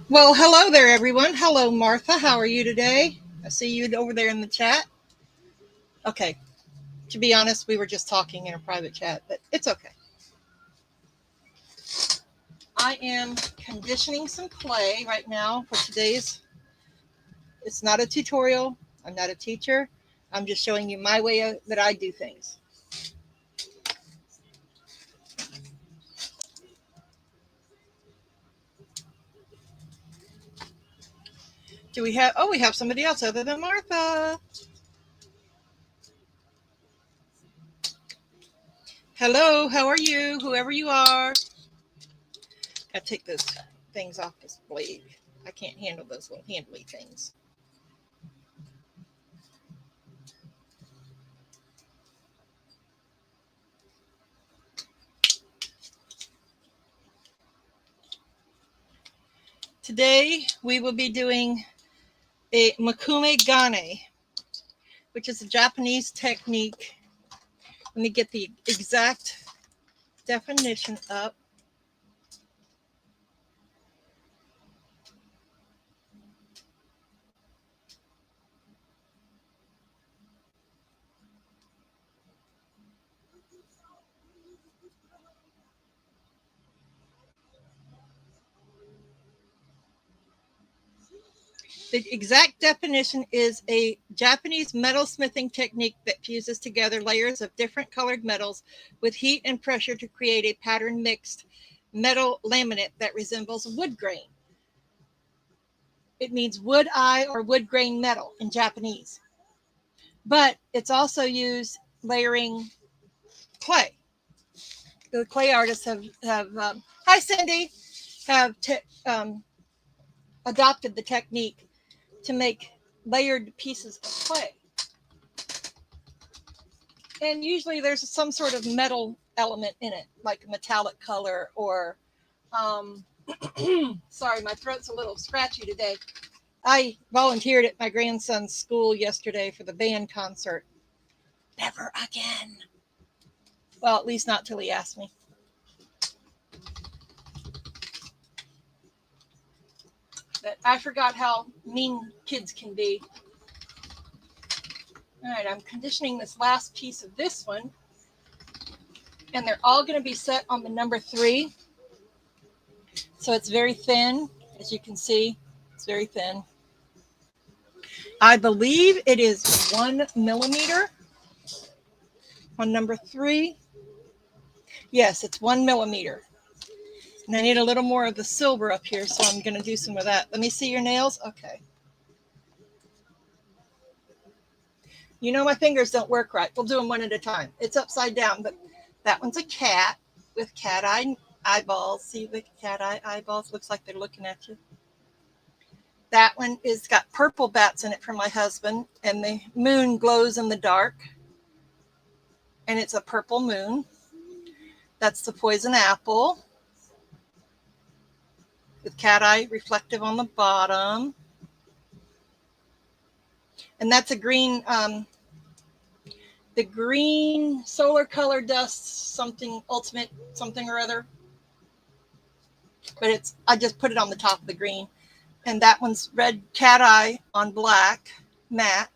Well, hello there, everyone. Hello, Martha. How are you today? I see you over there in the chat. Okay. To be honest, we were just talking in a private chat, but it's okay. I am conditioning some clay right now for today's. It's not a tutorial. I'm not a teacher. I'm just showing you my way that I do things. Do we have? Oh, we have somebody else other than Martha. Hello. How are you? Whoever you are. Gotta take those things off this blade. I can't handle those little handly things. Today we will be doing a Mokume Gane, which is a Japanese technique. Let me get the exact definition up. The exact definition is a Japanese metal smithing technique that fuses together layers of different colored metals with heat and pressure to create a pattern mixed metal laminate that resembles wood grain. It means wood eye or wood grain metal in Japanese. But it's also used layering clay. The clay artists have hi Cindy, have adopted the technique to make layered pieces of clay. And usually there's some sort of metal element in it, like a metallic color or, sorry, my throat's a little scratchy today. I volunteered at my grandson's school yesterday for the band concert. Never again. Well, at least not till he asked me. But I forgot how mean kids can be. All right, I'm conditioning this last piece of this one. And they're all going to be set on the number 3. So it's very thin, as you can see. It's very thin. I believe it is 1 millimeter on number 3. Yes, it's 1 millimeter. And I need a little more of the silver up here, so I'm going to do some of that. Let me see your nails. Okay. You know my fingers don't work right. We'll do them one at a time. It's upside down, but that one's a cat with cat eye eyeballs. See the cat eye eyeballs? Looks like they're looking at you. That one is got purple bats in it for my husband, and the moon glows in the dark. And it's a purple moon. That's the poison apple with cat eye reflective on the bottom. And that's a green, the green solar color dust, something ultimate, something or other. But I just put it on the top of the green. And that one's red cat eye on black, matte.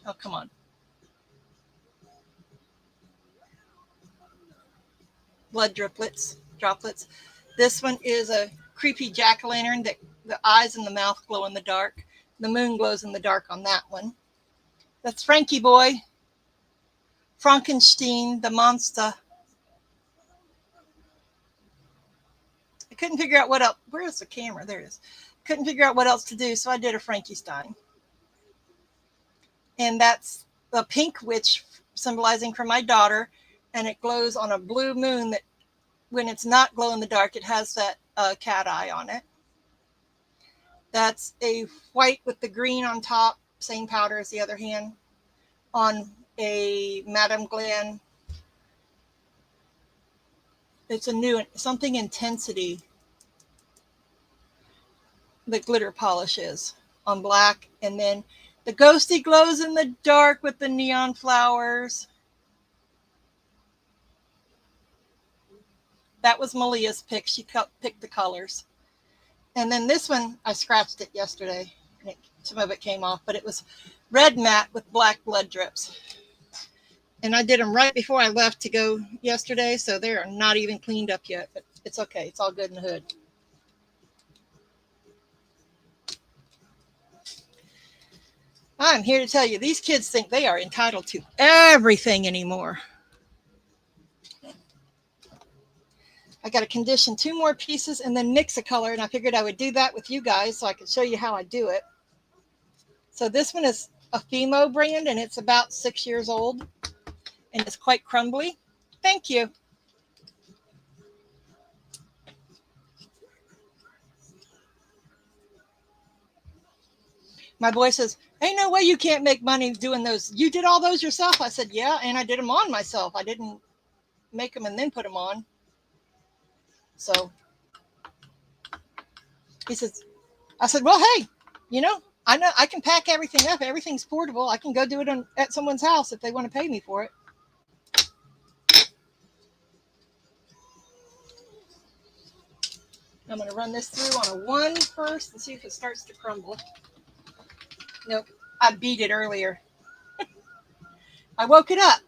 Oh, come on. Blood droplets. This one is a creepy jack-o'-lantern that the eyes and the mouth glow in the dark. The moon glows in the dark on that one. That's Frankie Boy. Frankenstein, the monster. I couldn't figure out what else. Where's the camera? There it is. Couldn't figure out what else to do, so I did a Frankenstein. And that's the pink witch symbolizing for my daughter. And it glows on a blue moon that when it's not glow in the dark, it has that cat eye on it. That's a white with the green on top, same powder as the other hand, on a Madame Glenn. It's a new, something intensity. The glitter polish is on black. And then the ghosty glows in the dark with the neon flowers. That was Malia's pick. She picked the colors. And then this one, I scratched it yesterday. And some of it came off, but it was red matte with black blood drips. And I did them right before I left to go yesterday, so they are not even cleaned up yet, but it's okay. It's all good in the hood. I'm here to tell you, these kids think they are entitled to everything anymore. I got to condition 2 more pieces and then mix a color, and I figured I would do that with you guys so I could show you how I do it. So this one is a Fimo brand, and it's about 6 years old, and it's quite crumbly. Thank you. My boy says, ain't no way you can't make money doing those. You did all those yourself? I said, yeah, and I did them on myself. I didn't make them and then put them on. So he says, I said, well, hey, I know I can pack everything up. Everything's portable. I can go do it at someone's house if they want to pay me for it. I'm going to run this through on a 1 first and see if it starts to crumble. Nope, I beat it earlier. I woke it up.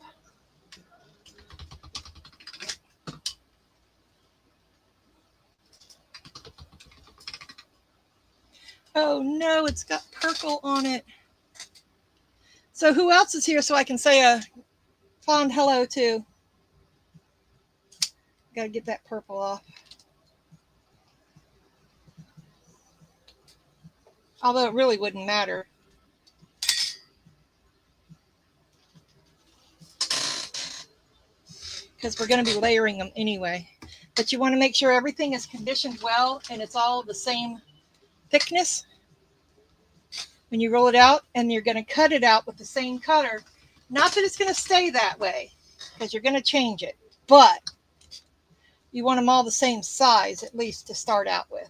Oh no, it's got purple on it. So who else is here so I can say a fond hello to? Got to get that purple off. Although it really wouldn't matter. Because we're going to be layering them anyway. But you want to make sure everything is conditioned well and it's all the same thickness when you roll it out, and you're going to cut it out with the same cutter. Not that it's going to stay that way, because you're going to change it, but you want them all the same size, at least to start out with.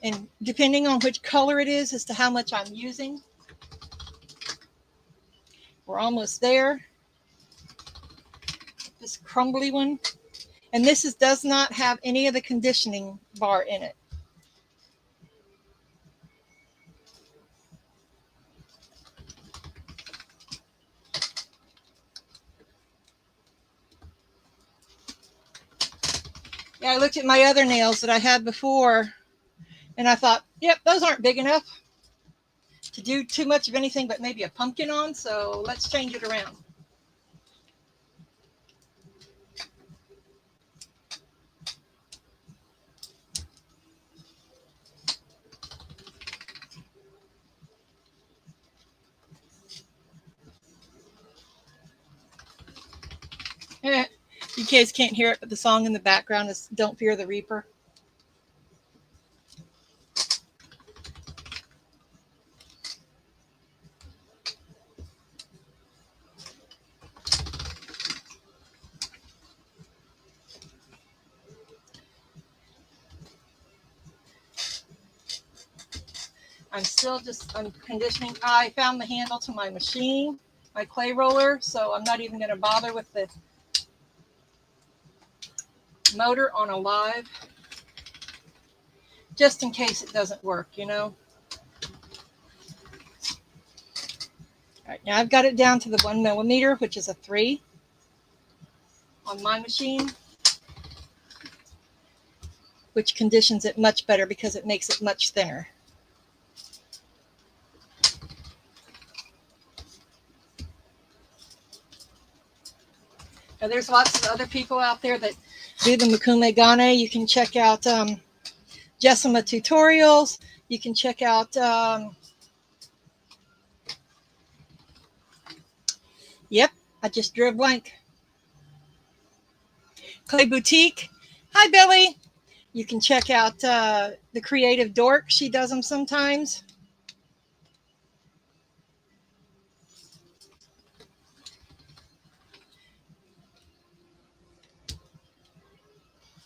And depending on which color it is as to how much I'm using. We're almost there. This crumbly one. And this does not have any of the conditioning bar in it. Yeah, I looked at my other nails that I had before, and I thought, yep, those aren't big enough to do too much of anything but maybe a pumpkin on, so let's change it around. You guys can't hear it, but the song in the background is Don't Fear the Reaper. I'm conditioning. I found the handle to my machine, my clay roller, so I'm not even going to bother with the motor on a live, just in case it doesn't work, All right, now I've got it down to the 1 millimeter, which is a 3 on my machine, which conditions it much better because it makes it much thinner. Now, there's lots of other people out there that do the Mokume Gane. You can check out Jessima tutorials. You can check out, yep, I just drew a blank. Clay Boutique. Hi, Billy. You can check out the Creative Dork. She does them sometimes.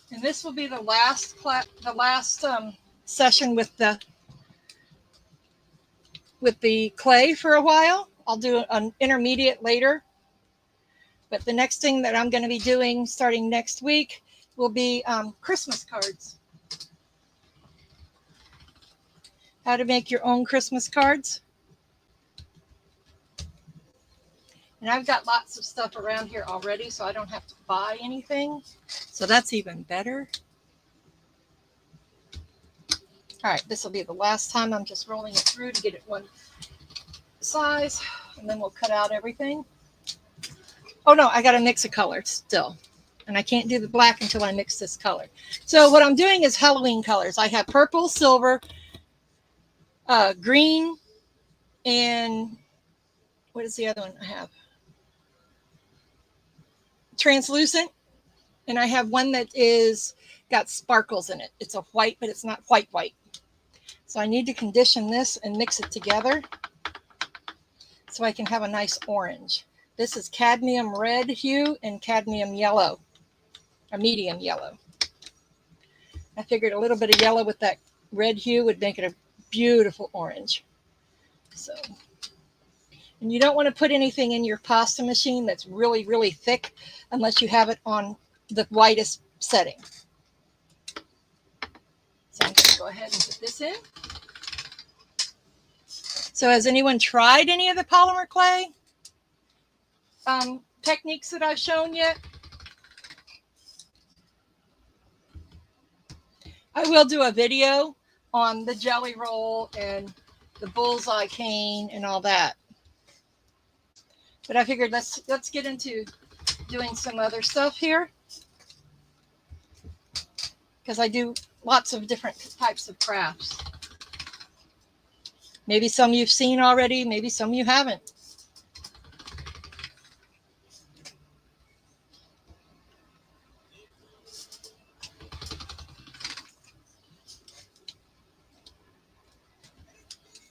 And this will be the last session with the clay for a while. I'll do an intermediate later. But the next thing that I'm going to be doing starting next week will be Christmas cards. How to make your own Christmas cards. And I've got lots of stuff around here already, so I don't have to buy anything. So that's even better. All right, this will be the last time. I'm just rolling it through to get it one size, and then we'll cut out everything. Oh no, I got to mix a color still. And I can't do the black until I mix this color. So what I'm doing is Halloween colors. I have purple, silver, green, and what is the other one I have? Translucent. And I have one that is got sparkles in it. It's a white, but it's not white. So I need to condition this and mix it together so I can have a nice orange. This is cadmium red hue and cadmium yellow, a medium yellow. I figured a little bit of yellow with that red hue would make it a beautiful orange. So, and you don't want to put anything in your pasta machine that's really, really thick unless you have it on the whitest setting. So I'm going to go ahead and put this in. So has anyone tried any of the polymer clay techniques that I've shown yet? I will do a video on the jelly roll and the bullseye cane and all that. But I figured let's get into doing some other stuff here, because I do lots of different types of crafts. Maybe some you've seen already, maybe some you haven't.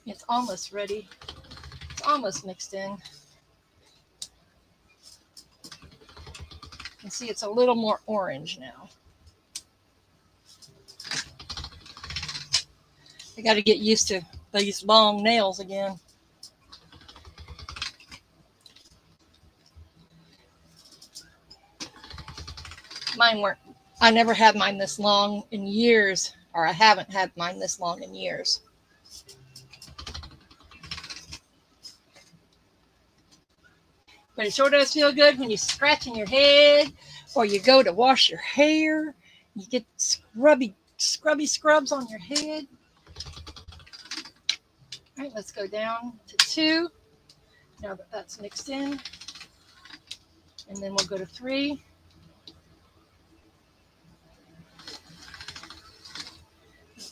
It's almost ready. It's almost mixed in. You can see it's a little more orange now. I got to get used to these long nails again. Mine weren't, I never had mine this long in years, or I haven't had mine this long in years. But it sure does feel good when you're scratching your head or you go to wash your hair. You get scrubby scrubs on your head. All right, let's go down to 2. Now that that's mixed in. And then we'll go to 3.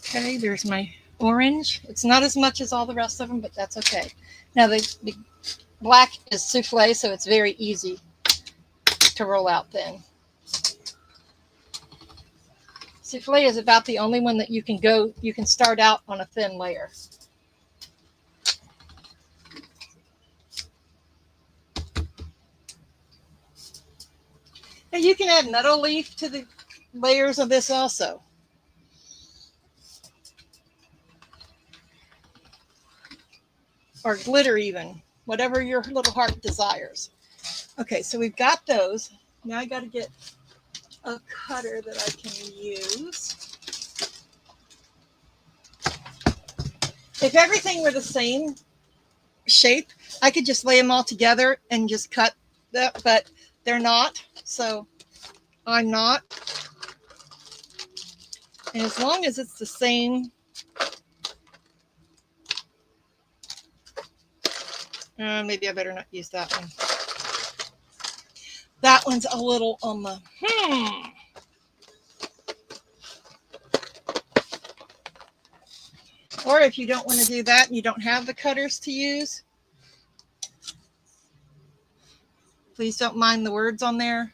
Okay, there's my orange. It's not as much as all the rest of them, but that's okay. Now the black is souffle, so it's very easy to roll out thin. Souffle is about the only one that you can start out on a thin layer. And you can add metal leaf to the layers of this also. Or glitter even, whatever your little heart desires. Okay, so we've got those. Now I got to get a cutter that I can use. If everything were the same shape, I could just lay them all together and just cut that, but they're not, so I'm not. And as long as it's the same, maybe I better not use that one. That one's a little on the, Or if you don't want to do that and you don't have the cutters to use, please don't mind the words on there.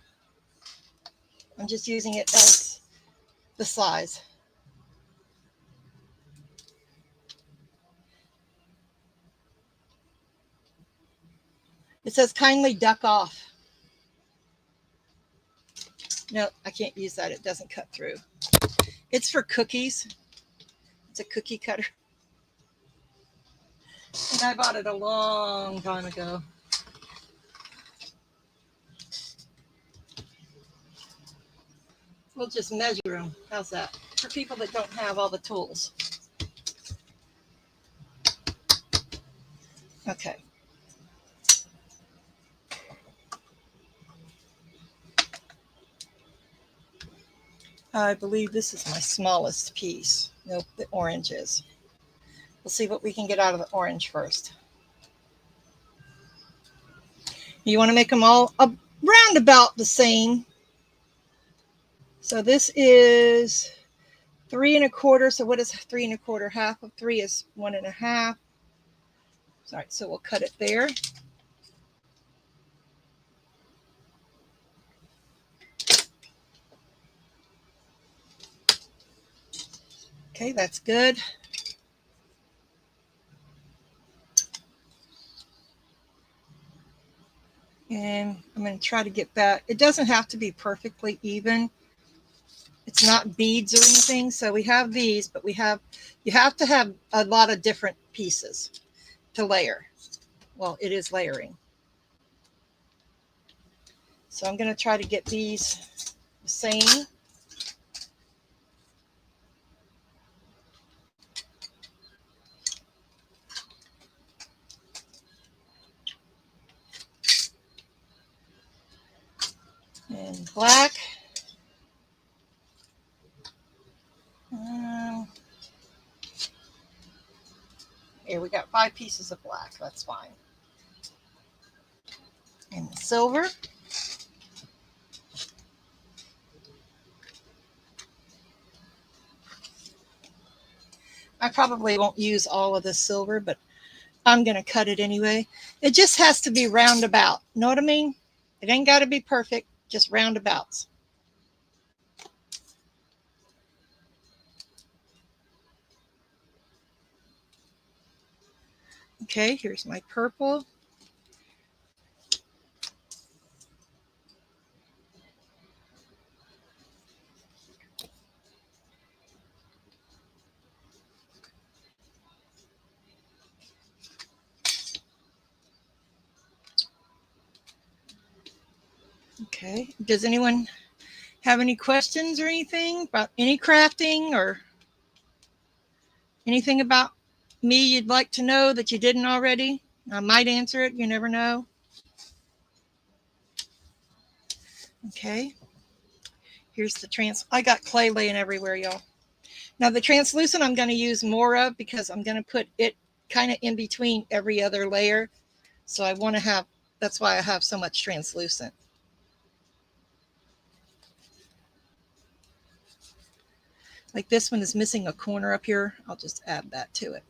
I'm just using it as the size. It says kindly duck off. No, I can't use that. It doesn't cut through. It's for cookies. It's a cookie cutter. And I bought it a long time ago. We'll just measure them. How's that? For people that don't have all the tools. Okay. I believe this is my smallest piece. Nope, the orange is. We'll see what we can get out of the orange first. You want to make them all around about the same. So this is 3 1/4. So what is 3 1/4? Half of 3 is 1 1/2. Sorry, so we'll cut it there. Okay, that's good. And I'm going to try to get that. It doesn't have to be perfectly even. It's not beads or anything. So we have these, but you have to have a lot of different pieces to layer. Well, it is layering. So I'm going to try to get these the same. And black. Here we got 5 pieces of black. That's fine. And the silver. I probably won't use all of the silver, but I'm going to cut it anyway. It just has to be roundabout. Know what I mean? It ain't got to be perfect, just roundabouts. Okay, here's my purple. Okay, does anyone have any questions or anything about any crafting or anything about me you'd like to know that you didn't already? I might answer it, you never know. Okay, here's the I got clay laying everywhere, y'all. Now the translucent I'm going to use more of because I'm going to put it kind of in between every other layer. So I want to have, that's why I have so much translucent. Like this one is missing a corner up here. I'll just add that to it.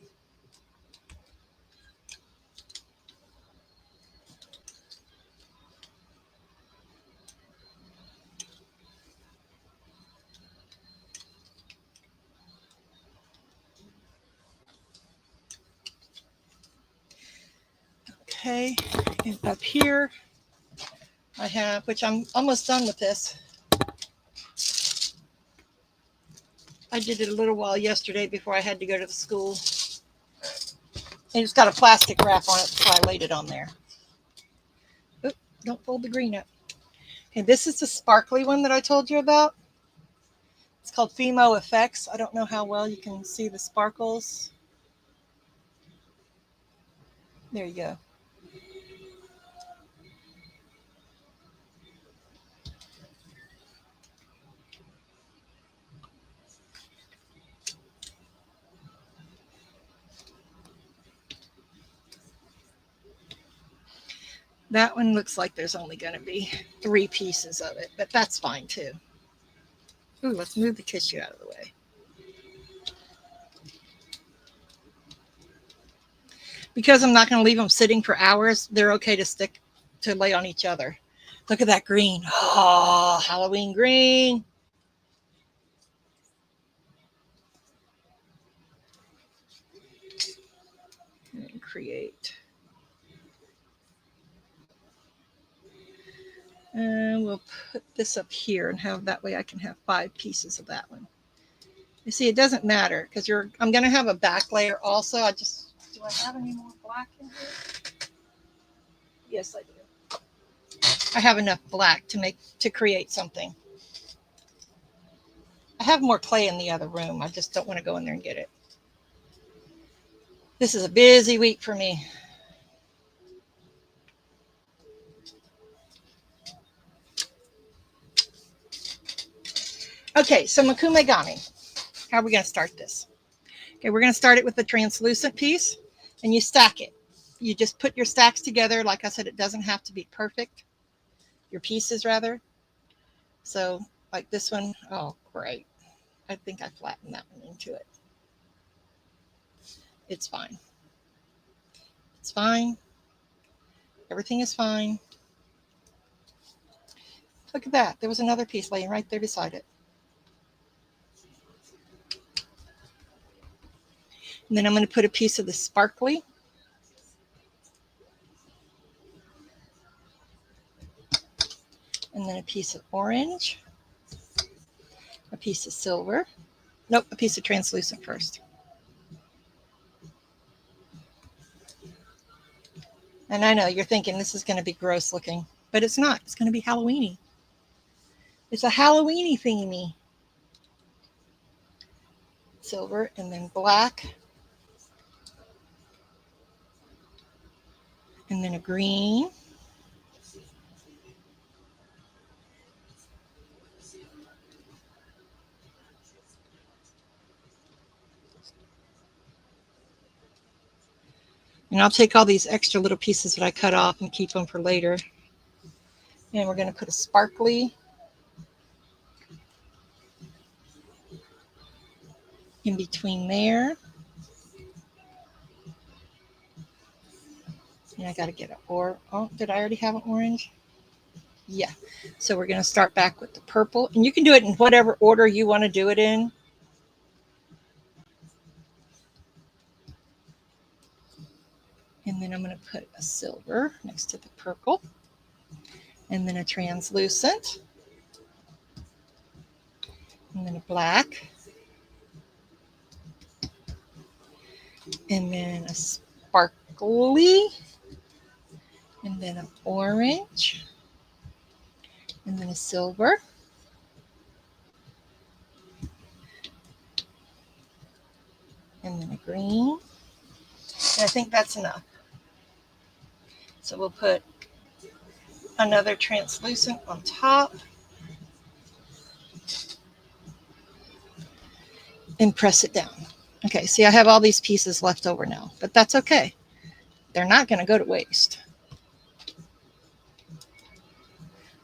Okay, and up here I have, which I'm almost done with this. I did it a little while yesterday before I had to go to the school. And it's got a plastic wrap on it, so I laid it on there. Oop, don't fold the green up. And this is the sparkly one that I told you about. It's called Fimo Effects. I don't know how well you can see the sparkles. There you go. That one looks like there's only going to be 3 pieces of it, but that's fine too. Ooh, let's move the tissue out of the way. Because I'm not going to leave them sitting for hours, they're okay to lay on each other. Look at that green. Oh, Halloween green. And create. And we'll put this up here and have that way I can have 5 pieces of that one. You see, it doesn't matter because I'm going to have a back layer also. Do I have any more black in here? Yes, I do. I have enough black to create something. I have more clay in the other room. I just don't want to go in there and get it. This is a busy week for me. Okay, so Mokume Gane. How are we going to start this? Okay, we're going to start it with the translucent piece, and you stack it. You just put your stacks together. Like I said, it doesn't have to be perfect. Your pieces, rather. So, like this one. Oh, great. I think I flattened that one into it. It's fine. It's fine. Everything is fine. Look at that. There was another piece laying right there beside it. And then I'm going to put a piece of the sparkly. And then a piece of orange. A piece of silver. Nope, a piece of translucent first. And I know you're thinking this is going to be gross looking, but it's not. It's going to be Halloweeny. It's a Halloweeny thingy. Silver and then black. And then a green. And I'll take all these extra little pieces that I cut off and keep them for later. And we're going to put a sparkly in between there. And I got to get an oh, did I already have an orange? Yeah. So we're going to start back with the purple. And you can do it in whatever order you want to do it in. And then I'm going to put a silver next to the purple. And then a translucent. And then a black. And then a sparkly. And then an orange. And then a silver. And then a green. And I think that's enough. So we'll put another translucent on top. And press it down. Okay, see, I have all these pieces left over now, but that's okay. They're not going to go to waste.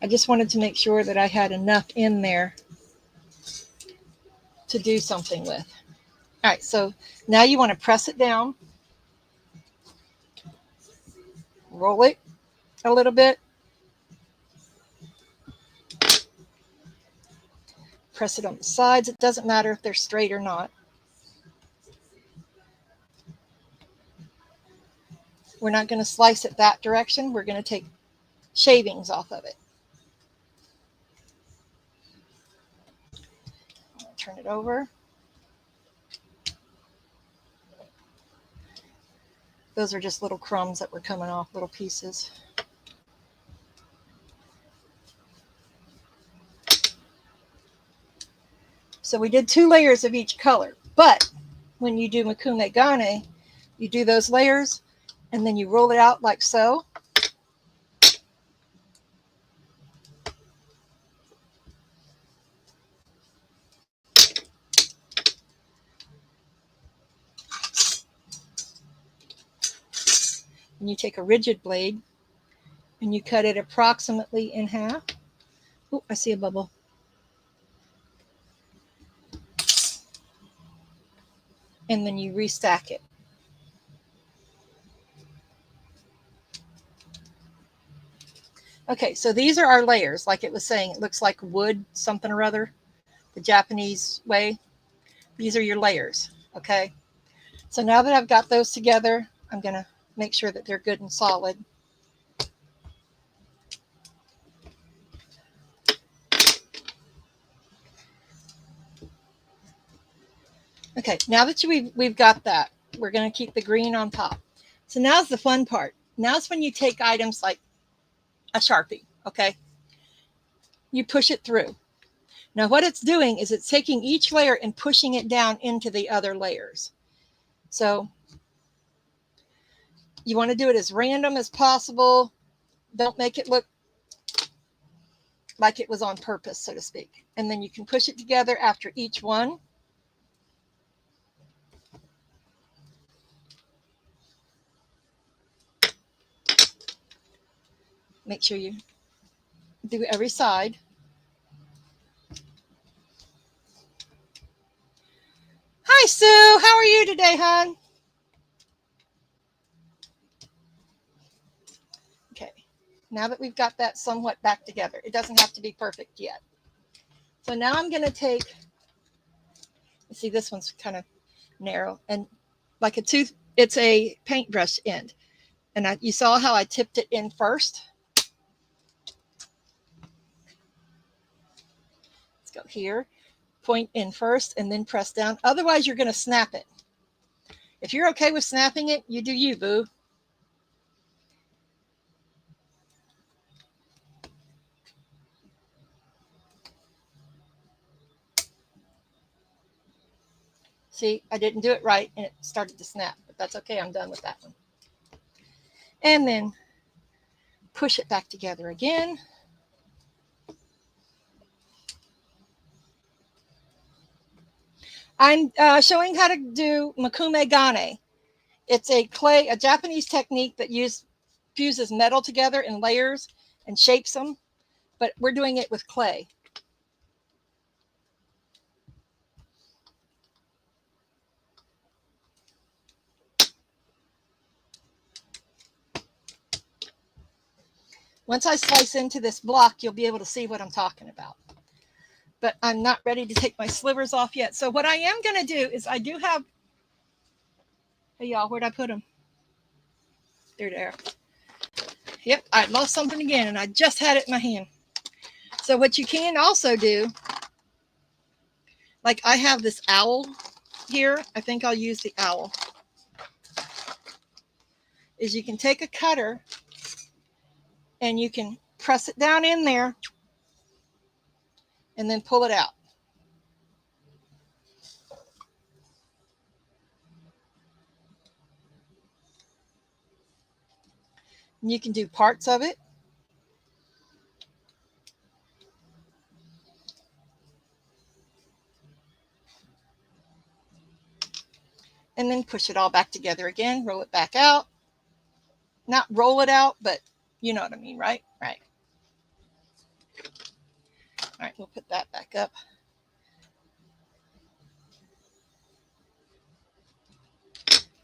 I just wanted to make sure that I had enough in there to do something with. All right, so now you want to press it down. Roll it a little bit. Press it on the sides. It doesn't matter if they're straight or not. We're not going to slice it that direction. We're going to take shavings off of it. Turn it over. Those are just little crumbs that were coming off, little pieces. So we did 2 layers of each color, but when you do Mokume Gane, you do those layers and then you roll it out like so. And you take a rigid blade and you cut it approximately in half. Oh, I see a bubble. And then you restack it. Okay, so these are our layers. Like it was saying, it looks like wood, something or other, the Japanese way. These are your layers, okay? So now that I've got those together, I'm going to make sure that they're good and solid. Okay, now that we've got that, we're going to keep the green on top. So now's the fun part. Now's when you take items like a Sharpie, okay? You push it through. Now what it's doing is it's taking each layer and pushing it down into the other layers. So you want to do it as random as possible. Don't make it look like it was on purpose, so to speak. And then you can push it together after each one. Make sure you do every side. Hi, Sue. How are you today, hon? Okay. Now that we've got that somewhat back together, it doesn't have to be perfect yet. So now I'm going to take, you see this one's kind of narrow and like a tooth, it's a paintbrush end. And you saw how I tipped it in first. Let's go here, point in first and then press down. Otherwise, you're going to snap it. If you're okay with snapping it, you do you, boo. See, I didn't do it right and it started to snap, but that's okay. I'm done with that one. And then push it back together again. I'm showing how to do Mokume Gane. It's a Japanese technique that fuses metal together in layers and shapes them, but we're doing it with clay. Once I slice into this block, you'll be able to see what I'm talking about. But I'm not ready to take my slivers off yet. So what I am going to do is I do have, hey y'all, where'd I put them? They're there. Yep, I lost something again and I just had it in my hand. So what you can also do, like I have this owl here. I think I'll use the owl. Is you can take a cutter and you can press it down in there and then pull it out. And you can do parts of it. And then push it all back together again, roll it back out. Not roll it out, but you know what I mean, right? Right. All right, we'll put that back up.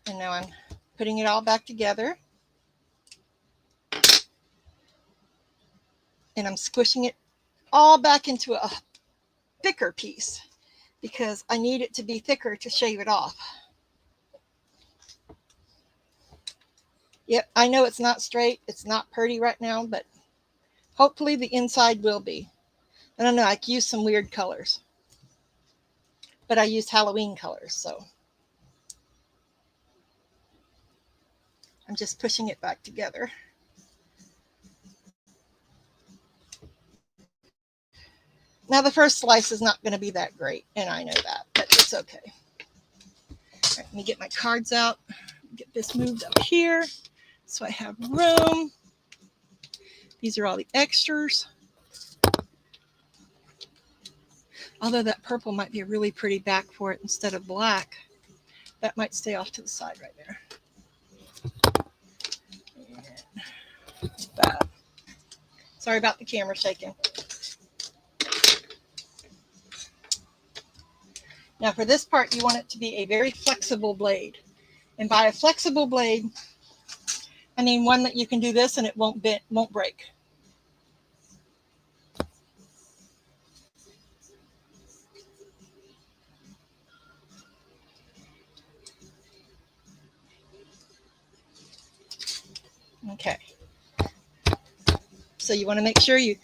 And now I'm putting it all back together. And I'm squishing it all back into a thicker piece because I need it to be thicker to shave it off. Yep, I know it's not straight. It's not pretty right now, but hopefully the inside will be. I don't know, I used some weird colors. But I used Halloween colors, so. I'm just pushing it back together. Now the first slice is not going to be that great, and I know that, but it's okay. All right, let me get my cards out. Get this moved up here so I have room. These are all the extras. Although that purple might be a really pretty back for it instead of black. That might stay off to the side right there. And that. Sorry about the camera shaking. Now for this part, you want it to be a very flexible blade. And by a flexible blade, I mean one that you can do this and it won't break. Okay. So you want to make sure you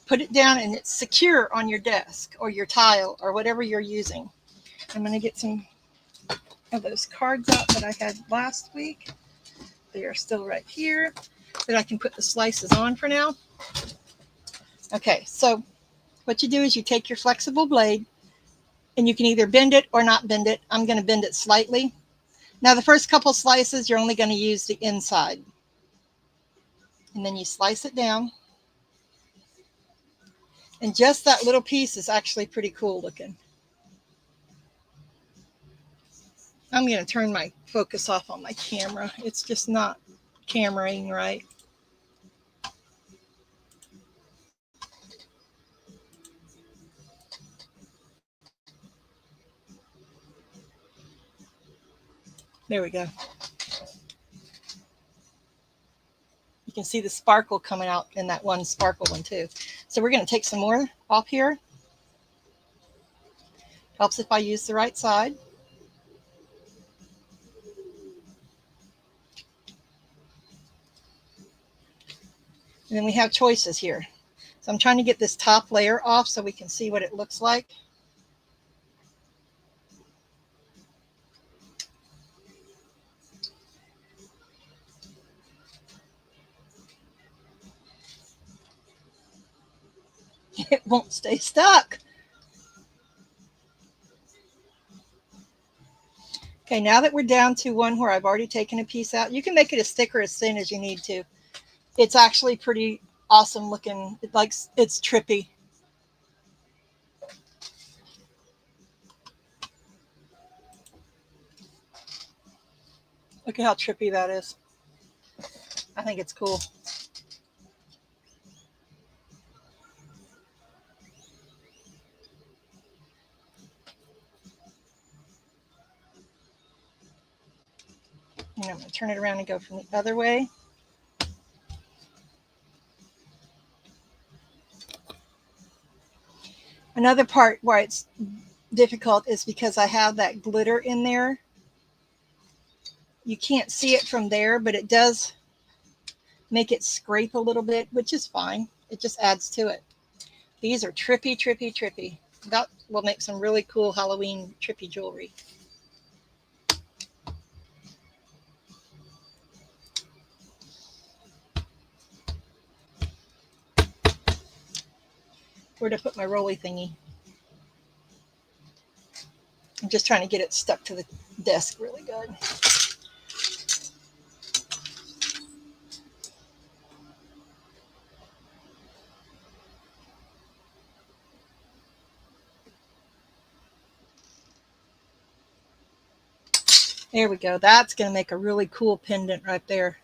put it down and it's secure on your desk or your tile or whatever you're using. I'm going to get some of those cards out that I had last week. They are still right here that I can put the slices on for now. Okay, so what you do is you take your flexible blade and you can either bend it or not bend it. I'm going to bend it slightly. Now the first couple slices, you're only going to use the inside. And then you slice it down. And just that little piece is actually pretty cool looking. I'm going to turn my focus off on my camera. It's just not cameraing right. There we go. You can see the sparkle coming out in that one sparkle one too. So we're going to take some more off here. Helps if I use the right side. And then we have choices here. So I'm trying to get this top layer off so we can see what it looks like. It won't stay stuck. Okay, now that we're down to one where I've already taken a piece out, you can make it as thick or as thin as you need to. It's actually pretty awesome looking. It's trippy. Look at how trippy that is. I think it's cool. And I'm going to turn it around and go from the other way. Another part where it's difficult is because I have that glitter in there. You can't see it from there, but it does make it scrape a little bit, which is fine. It just adds to it. These are trippy, trippy, trippy. That will make some really cool Halloween trippy jewelry. Where to put my rolly thingy? I'm just trying to get it stuck to the desk really good. There we go. That's going to make a really cool pendant right there.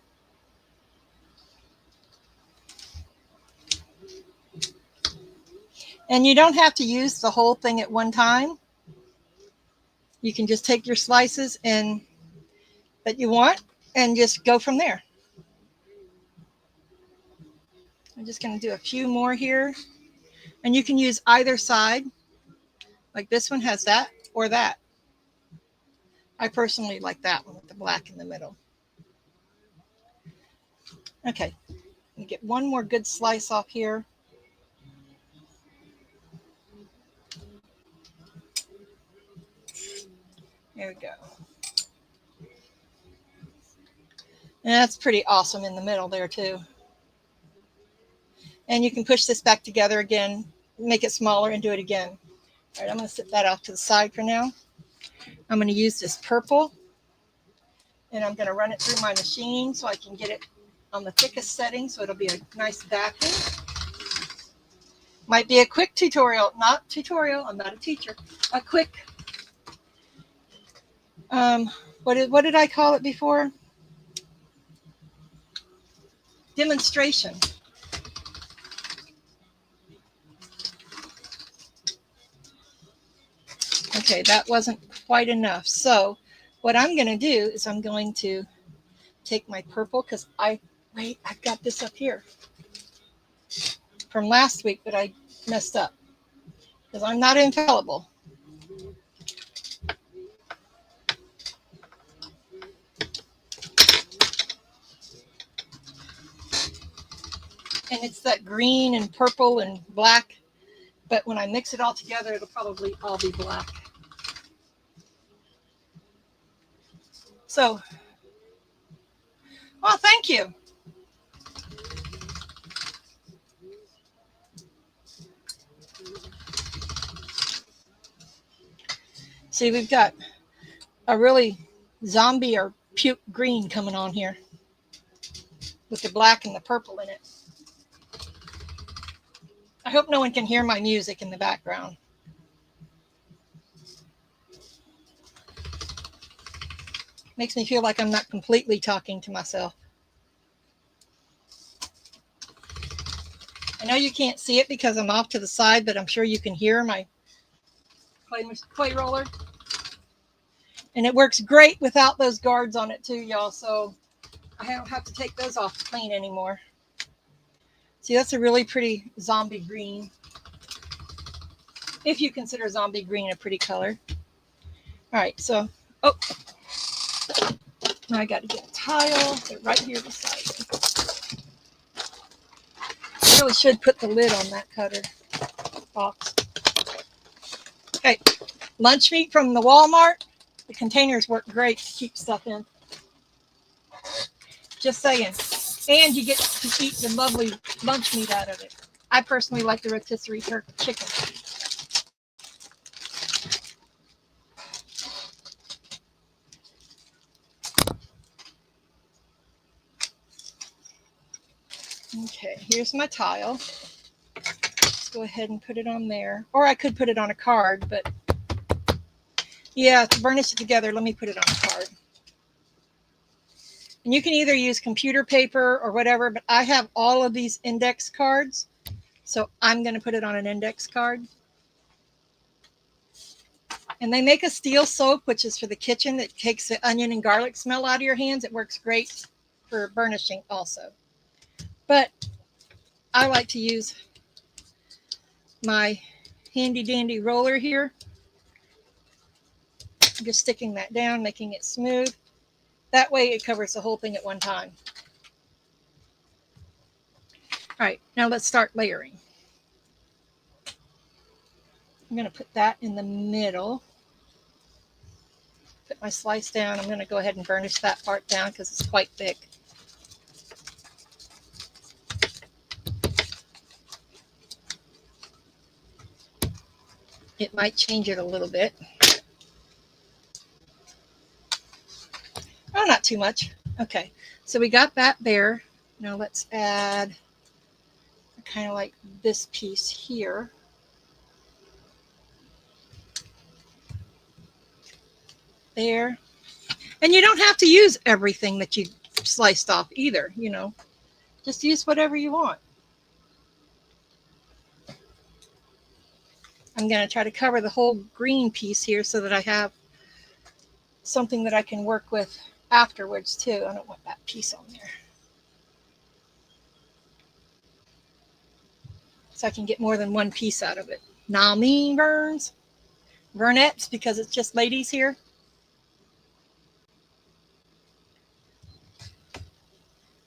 And you don't have to use the whole thing at one time. You can just take your slices and that you want and just go from there. I'm just going to do a few more here. And you can use either side. Like this one has that or that. I personally like that one with the black in the middle. Okay, let me get one more good slice off here. There we go. And that's pretty awesome in the middle there too. And you can push this back together again, make it smaller and do it again. All right, I'm going to set that off to the side for now. I'm going to use this purple and I'm going to run it through my machine so I can get it on the thickest setting so it'll be a nice backing. Might be a quick tutorial, not tutorial, I'm not a teacher. A quick, what did I call it before? Demonstration. Okay, that wasn't quite enough. So what I'm going to do is I'm going to take my purple because I've got this up here from last week that I messed up because I'm not infallible. And it's that green and purple and black, but when I mix it all together, it'll probably all be black. So, well, thank you. See, we've got a really zombie or puke green coming on here with the black and the purple in it. I hope no one can hear my music in the background. Makes me feel like I'm not completely talking to myself. I know you can't see it because I'm off to the side, but I'm sure you can hear my clay roller. And it works great without those guards on it too, y'all. So I don't have to take those off to clean anymore. See, that's a really pretty zombie green. If you consider zombie green a pretty color. All right, so, oh, now I got to get a tile. They're right here beside me. I really should put the lid on that cutter box. Okay, lunch meat from the Walmart. The containers work great to keep stuff in. Just saying. And you get to eat the lovely lunch meat out of it. I personally like the rotisserie chicken. Okay, here's my tile. Let's go ahead and put it on there. Or I could put it on a card, but yeah, to burnish it together, let me put it on a card. And you can either use computer paper or whatever, but I have all of these index cards. So I'm going to put it on an index card. And they make a steel soap, which is for the kitchen, that takes the onion and garlic smell out of your hands. It works great for burnishing also. But I like to use my handy dandy roller here. I'm just sticking that down, making it smooth. That way it covers the whole thing at one time. All right, now let's start layering. I'm going to put that in the middle. Put my slice down. I'm going to go ahead and burnish that part down because it's quite thick. It might change it a little bit. Oh, not too much. Okay, so we got that there. Now let's add kind of like this piece here. There. And you don't have to use everything that you sliced off either, you know. Just use whatever you want. I'm going to try to cover the whole green piece here so that I have something that I can work with afterwards too. I don't want that piece on there. So I can get more than one piece out of it. Now me burns. Vernettes, because it's just ladies here.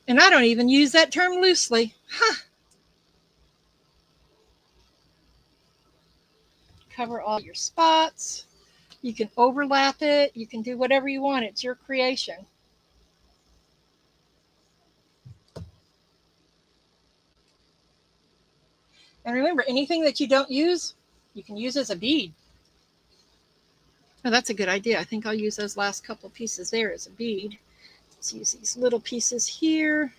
And I don't even use that term loosely. Huh. Cover all your spots. You can overlap it. You can do whatever you want. It's your creation. And remember, anything that you don't use, you can use as a bead. Oh, that's a good idea. I think I'll use those last couple pieces there as a bead. Let's use these little pieces here.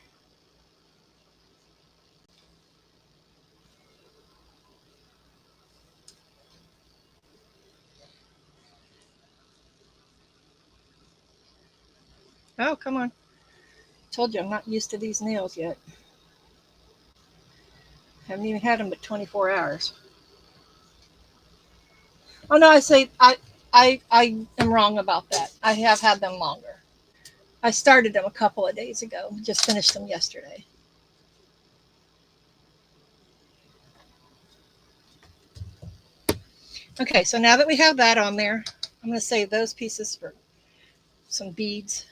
Oh, come on. Told you I'm not used to these nails yet. Haven't even had them but 24 hours. Oh no, I am wrong about that. I have had them longer. I started them a couple of days ago. Just finished them yesterday. Okay, so now that we have that on there, I'm going to save those pieces for some beads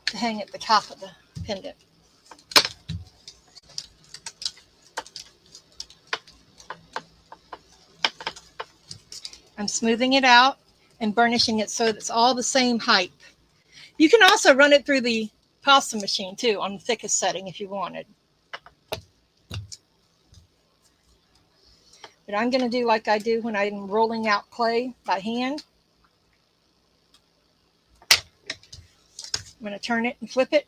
to hang at the top of the pendant. I'm smoothing it out and burnishing it so that it's all the same height. You can also run it through the pasta machine too on the thickest setting if you wanted. But I'm going to do like I do when I'm rolling out clay by hand. I'm going to turn it and flip it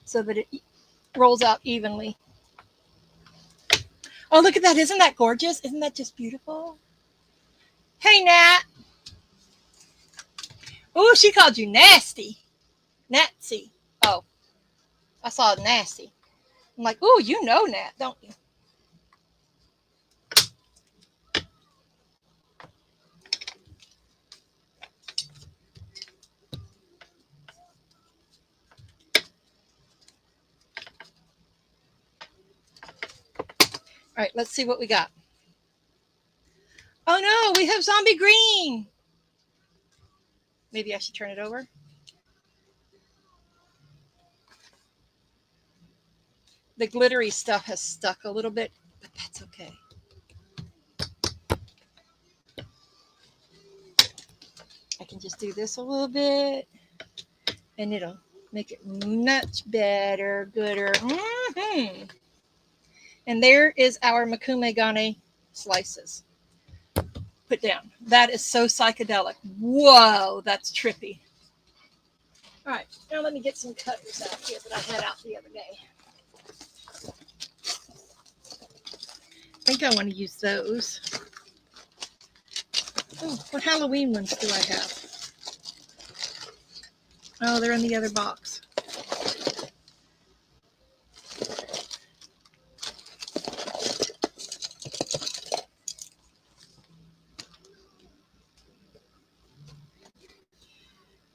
so that it rolls out evenly. Oh, look at that. Isn't that gorgeous? Isn't that just beautiful? Hey, Nat. Oh, she called you nasty. Natsy. Oh, I saw nasty. I'm like, oh, you know Nat, don't you? All right, let's see what we got. Oh no, we have zombie green. Maybe I should turn it over. The glittery stuff has stuck a little bit, but that's okay. I can just do this a little bit and it'll make it much better, gooder. Mm-hmm. And there is our Mokume Gane slices. Put down. That is so psychedelic. Whoa, that's trippy. All right, now let me get some cutters out here that I had out the other day. I think I want to use those. Oh, what Halloween ones do I have? Oh, they're in the other box.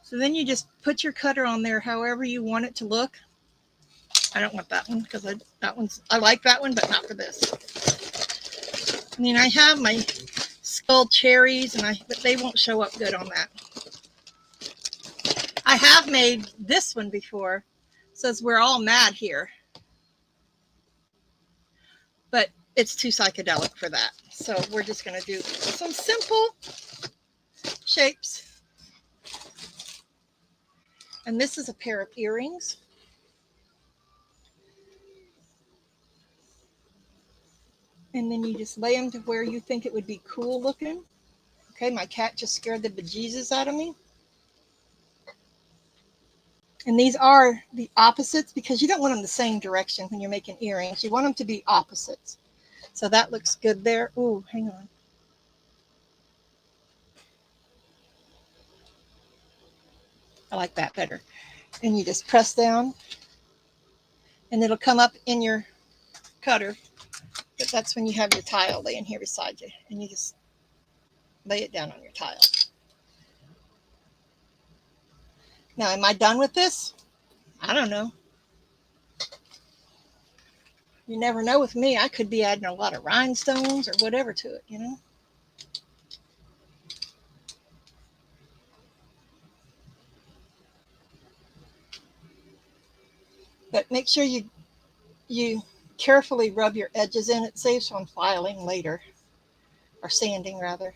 So then you just put your cutter on there however you want it to look. I don't want that one because I like that one, but not for this. I mean, I have my skull cherries, but they won't show up good on that. I have made this one before. It says we're all mad here, but it's too psychedelic for that. So we're just going to do some simple shapes. And this is a pair of earrings. And then you just lay them to where you think it would be cool looking. Okay, my cat just scared the bejesus out of me. And these are the opposites because you don't want them the same direction when you're making earrings. You want them to be opposites. So that looks good there. Ooh, hang on. I like that better. And you just press down and it'll come up in your cutter. But that's when you have your tile laying here beside you and you just lay it down on your tile. Now, am I done with this? I don't know. You never know with me. I could be adding a lot of rhinestones or whatever to it, you know? But make sure you carefully rub your edges in. It saves on filing later, or sanding rather.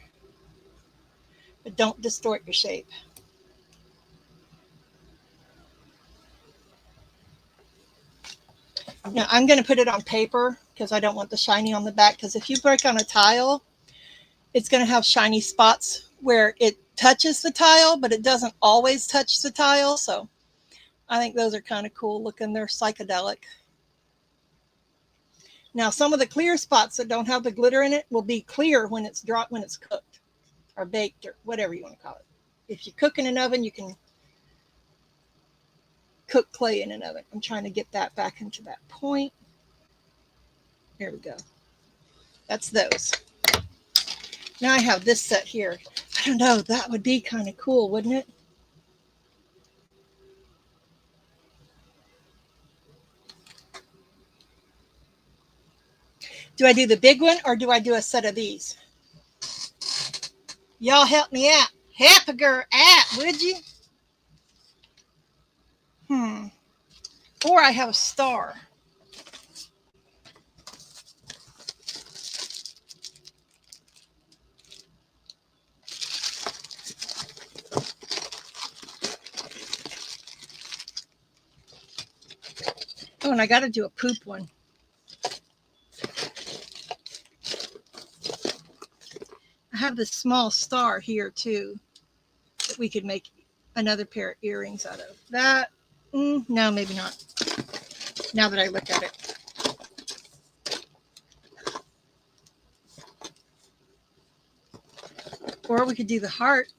But don't distort your shape. Now I'm going to put it on paper because I don't want the shiny on the back, because if you break on a tile, it's going to have shiny spots where it touches the tile, but it doesn't always touch the tile. So I think those are kind of cool looking. They're psychedelic. Now, some of the clear spots that don't have the glitter in it will be clear when it's cooked or baked or whatever you want to call it. If you cook in an oven, you can cook clay in an oven. I'm trying to get that back into that point. There we go. That's those. Now I have this set here. I don't know, that would be kind of cool, wouldn't it? Do I do the big one or do I do a set of these? Y'all help me out. Help a girl out, would you? Or I have a star. Oh, and I got to do a poop one. have this small star here too that we could make another pair of earrings out of. That, no, maybe not. Now that I look at it. Or we could do the heart.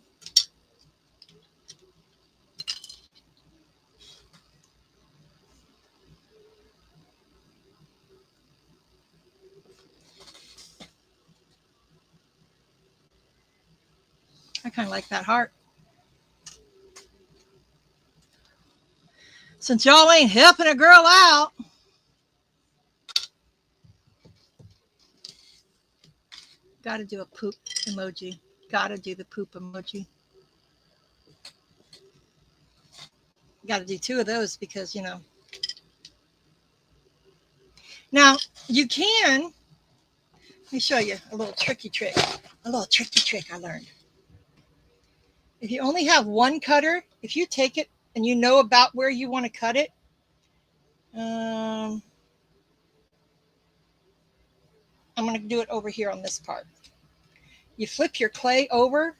I kind of like that heart. Since y'all ain't helping a girl out, got to do a poop emoji. Got to do the poop emoji. Got to do 2 of those because, you know. Now, you can, let me show you a little tricky trick. A little tricky trick I learned. If you only have one cutter, if you take it and you know about where you want to cut it, I'm going to do it over here on this part. You flip your clay over,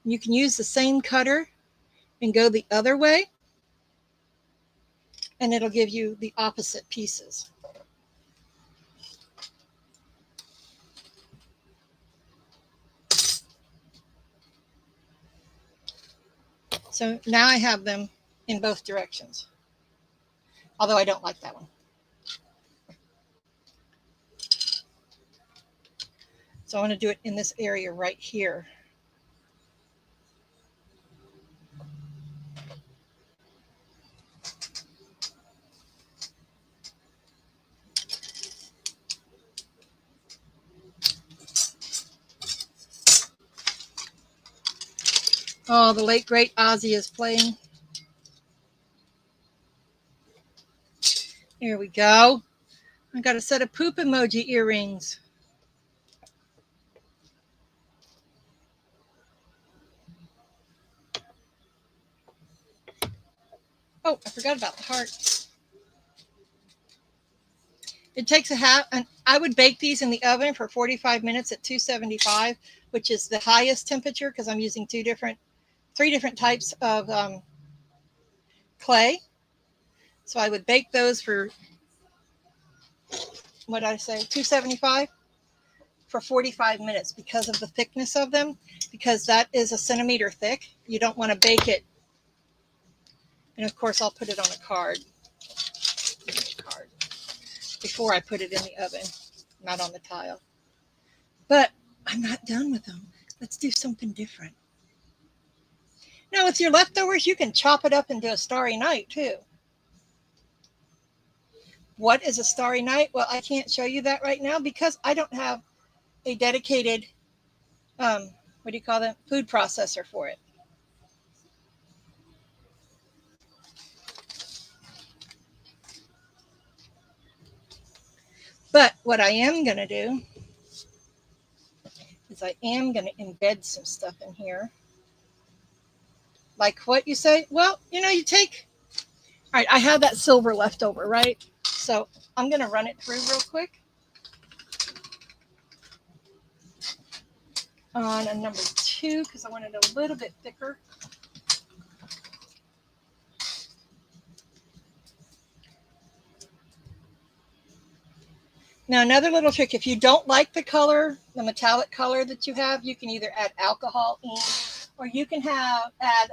and you can use the same cutter and go the other way, and it'll give you the opposite pieces. So now I have them in both directions, although I don't like that one. So I want to do it in this area right here. Oh, the late great Ozzy is playing. Here we go. I got a set of poop emoji earrings. Oh, I forgot about the heart. It takes a half, and I would bake these in the oven for 45 minutes at 275, which is the highest temperature because I'm using 3 different types of clay. So I would bake those for, what did I say, 275 for 45 minutes because of the thickness of them, because that is a centimeter thick. You don't want to bake it. And of course, I'll put it on a card before I put it in the oven, not on the tile. But I'm not done with them. Let's do something different. Now, with your leftovers, you can chop it up into a starry night too. What is a starry night? Well, I can't show you that right now because I don't have a dedicated, food processor for it. But what I am going to do is I am going to embed some stuff in here. Like what you say? Well, you take, all right, I have that silver left over, right? So I'm going to run it through real quick on a number 2 because I want it a little bit thicker. Now, another little trick, if you don't like the color, the metallic color that you have, you can either add alcohol in, or you can add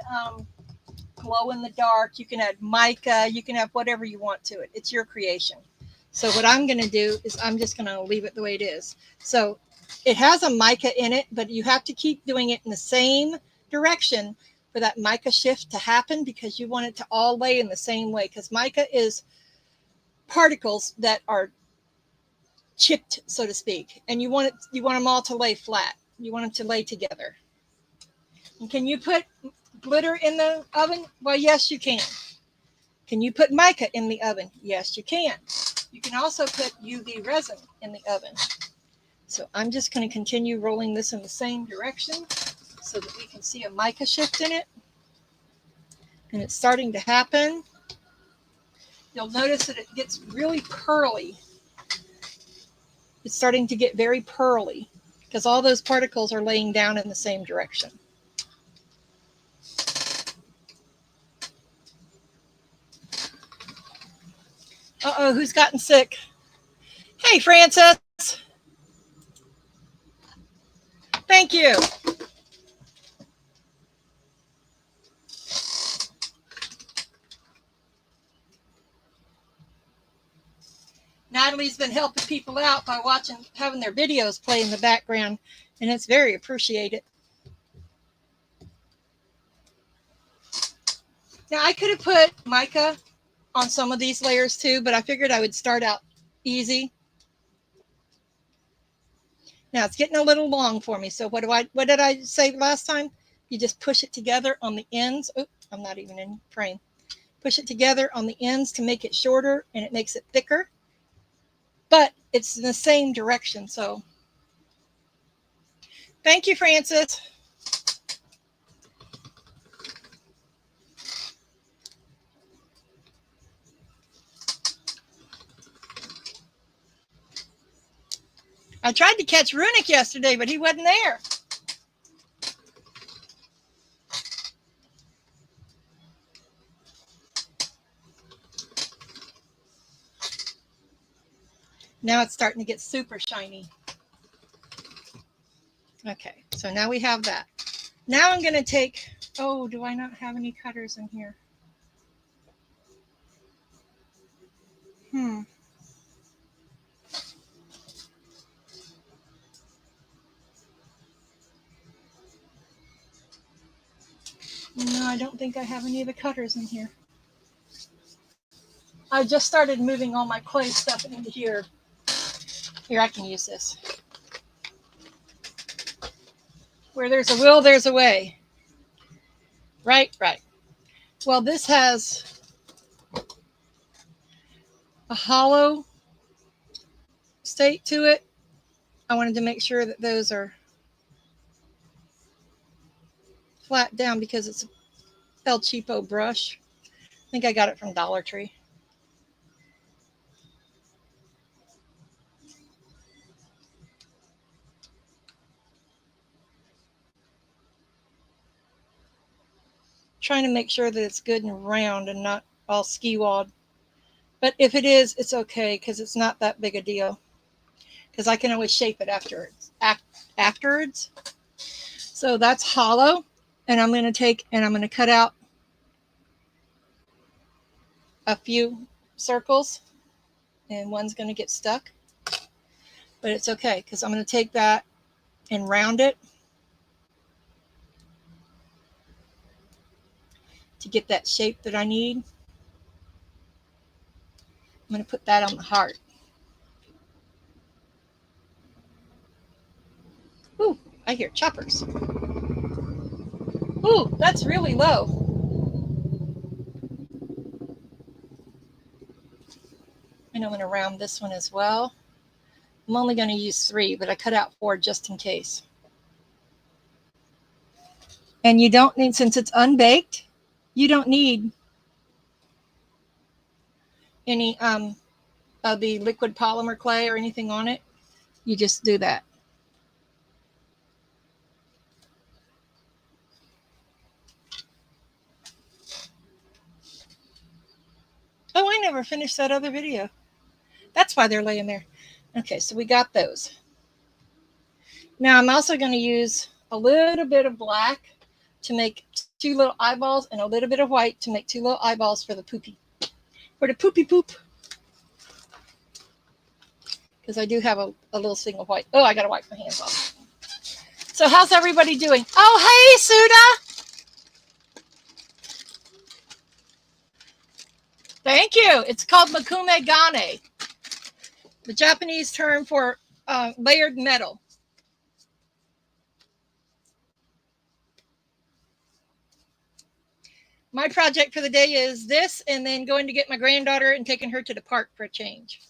glow in the dark. You can add mica. You can have whatever you want to it. It's your creation. So what I'm going to do is I'm just going to leave it the way it is. So it has a mica in it, but you have to keep doing it in the same direction for that mica shift to happen because you want it to all lay in the same way because mica is particles that are chipped, so to speak, and you want them all to lay flat. You want them to lay together. And can you put glitter in the oven? Well, yes, you can. Can you put mica in the oven? Yes, you can. You can also put UV resin in the oven. So I'm just going to continue rolling this in the same direction so that we can see a mica shift in it. And it's starting to happen. You'll notice that it gets really pearly. It's starting to get very pearly. because all those particles are laying down in the same direction. Uh-oh, who's gotten sick? Hey, Francis. Thank you. Natalie's been helping people out by having their videos play in the background, and it's very appreciated. Now, I could have put mica on some of these layers too, but I figured I would start out easy. Now it's getting a little long for me. So what did I say last time? You just push it together on the ends. Oh, I'm not even in frame. Push it together on the ends to make it shorter, and it makes it thicker. But it's in the same direction. So thank you, Francis. I tried to catch Runic yesterday, but he wasn't there. Now it's starting to get super shiny. Okay, so now we have that. Now I'm going to take, oh, do I not have any cutters in here? No, I don't think I have any of the cutters in here. I just started moving all my clay stuff into here. Here, I can use this. Where there's a will, there's a way. Right. Well, this has a hollow state to it. I wanted to make sure that those are flat down because it's a El Cheapo brush. I think I got it from Dollar Tree. Trying to make sure that it's good and round and not all ski-walled. But if it is, it's okay because it's not that big a deal. Because I can always shape it afterwards. So that's hollow. And I'm going to take and I'm going to cut out a few circles. And one's going to get stuck. But it's okay because I'm going to take that and round it to get that shape that I need. I'm going to put that on the heart. Ooh, I hear choppers. Ooh, that's really low. And I'm going to round this one as well. I'm only going to use 3, but I cut out 4 just in case. And you don't need, since it's unbaked, you don't need any of the liquid polymer clay or anything on it. You just do that. Oh, I never finished that other video. That's why they're laying there. Okay, so we got those. Now I'm also going to use a little bit of black to make 2 little eyeballs and a little bit of white to make 2 little eyeballs for the poopy. For the poopy poop. Because I do have a little single white. Oh, I got to wipe my hands off. So how's everybody doing? Oh, hey, Suda. Thank you. It's called Mokume Gane, the Japanese term for layered metal. My project for the day is this, and then going to get my granddaughter and taking her to the park for a change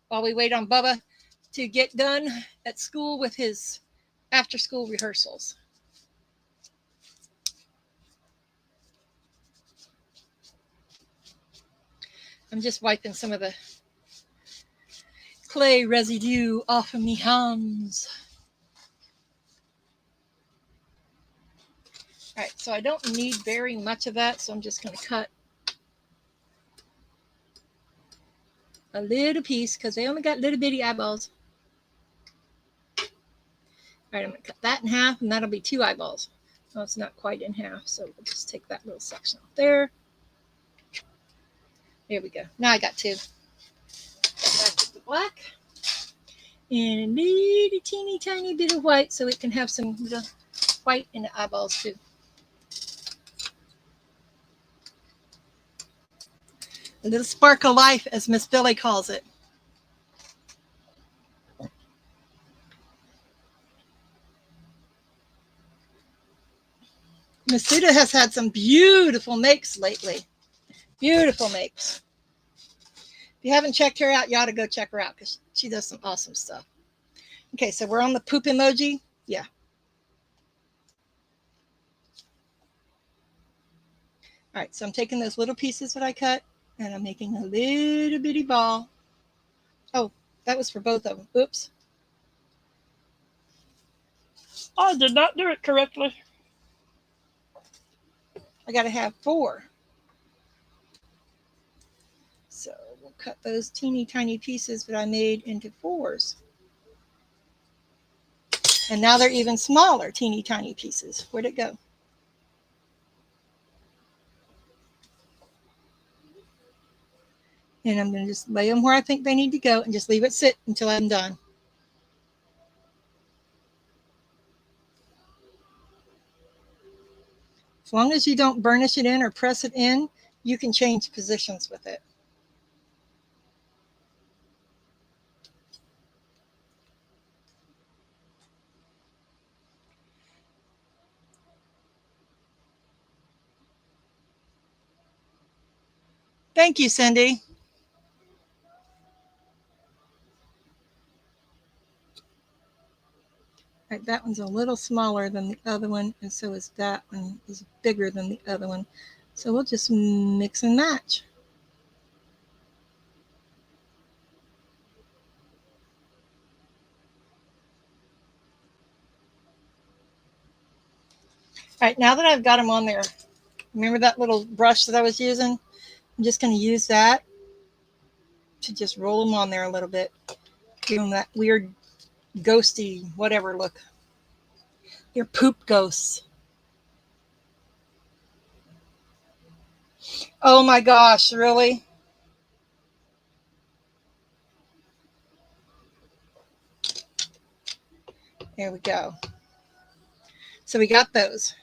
while we wait on Bubba to get done at school with his after-school rehearsals. I'm just wiping some of the clay residue off of me hands. All right, so I don't need very much of that, so I'm just going to cut a little piece because they only got little bitty eyeballs. All right, I'm going to cut that in half, and that'll be 2 eyeballs. No, it's not quite in half, so we'll just take that little section off there. There we go. Now I got 2. Back with the black. And a little teeny tiny bit of white so it can have some little white in the eyeballs too. A little spark of life, as Miss Billy calls it. Miss Suda has had some beautiful makes lately. Beautiful makes. If you haven't checked her out, you ought to go check her out because she does some awesome stuff. Okay, so we're on the poop emoji. Yeah. All right, so I'm taking those little pieces that I cut and I'm making a little bitty ball. Oh, that was for both of them. Oops. I did not do it correctly. I got to have 4. So we'll cut those teeny tiny pieces that I made into 4s. And now they're even smaller, teeny tiny pieces. Where'd it go? And I'm going to just lay them where I think they need to go and just leave it sit until I'm done. As long as you don't burnish it in or press it in, you can change positions with it. Thank you, Cindy. All right, that one's a little smaller than the other one, and so is that one is bigger than the other one. So we'll just mix and match. All right, now that I've got them on there, remember that little brush that I was using? I'm just going to use that to just roll them on there a little bit. Give them that weird ghosty whatever look. They're poop ghosts. Oh my gosh, really? There we go. So we got those.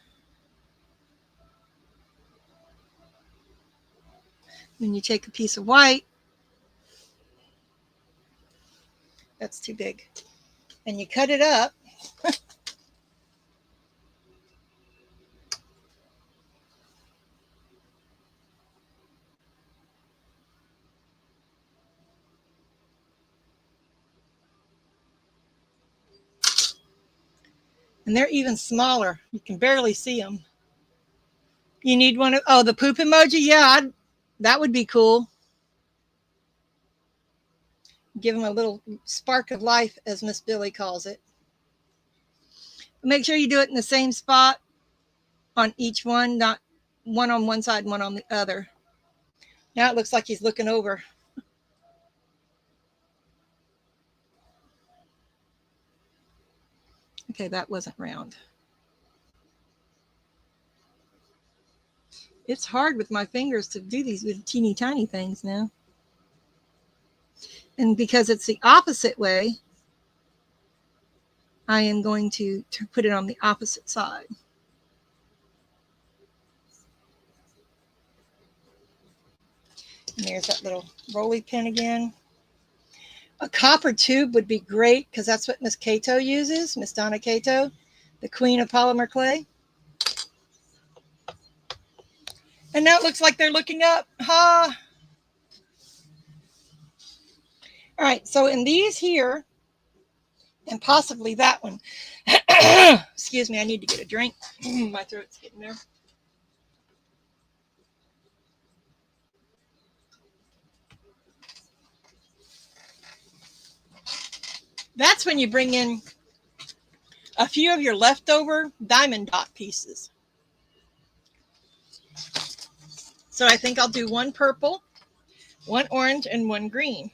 Then you take a piece of white. That's too big. And you cut it up. And they're even smaller. You can barely see them. You need one of, oh, the poop emoji? Yeah, that would be cool. Give them a little spark of life, as Miss Billy calls it. Make sure you do it in the same spot on each one, not one on one side and one on the other. Now it looks like he's looking over. Okay, that wasn't round. It's hard with my fingers to do these with teeny tiny things now. And because it's the opposite way, I am going to put it on the opposite side. And there's that little rolly pin again. A copper tube would be great because that's what Miss Cato uses, Miss Donna Cato, the queen of polymer clay. And now it looks like they're looking up. Ha! All right, so in these here, and possibly that one. Excuse me, I need to get a drink. My throat's getting there. That's when you bring in a few of your leftover diamond dot pieces. So I think I'll do one purple, one orange, and one green.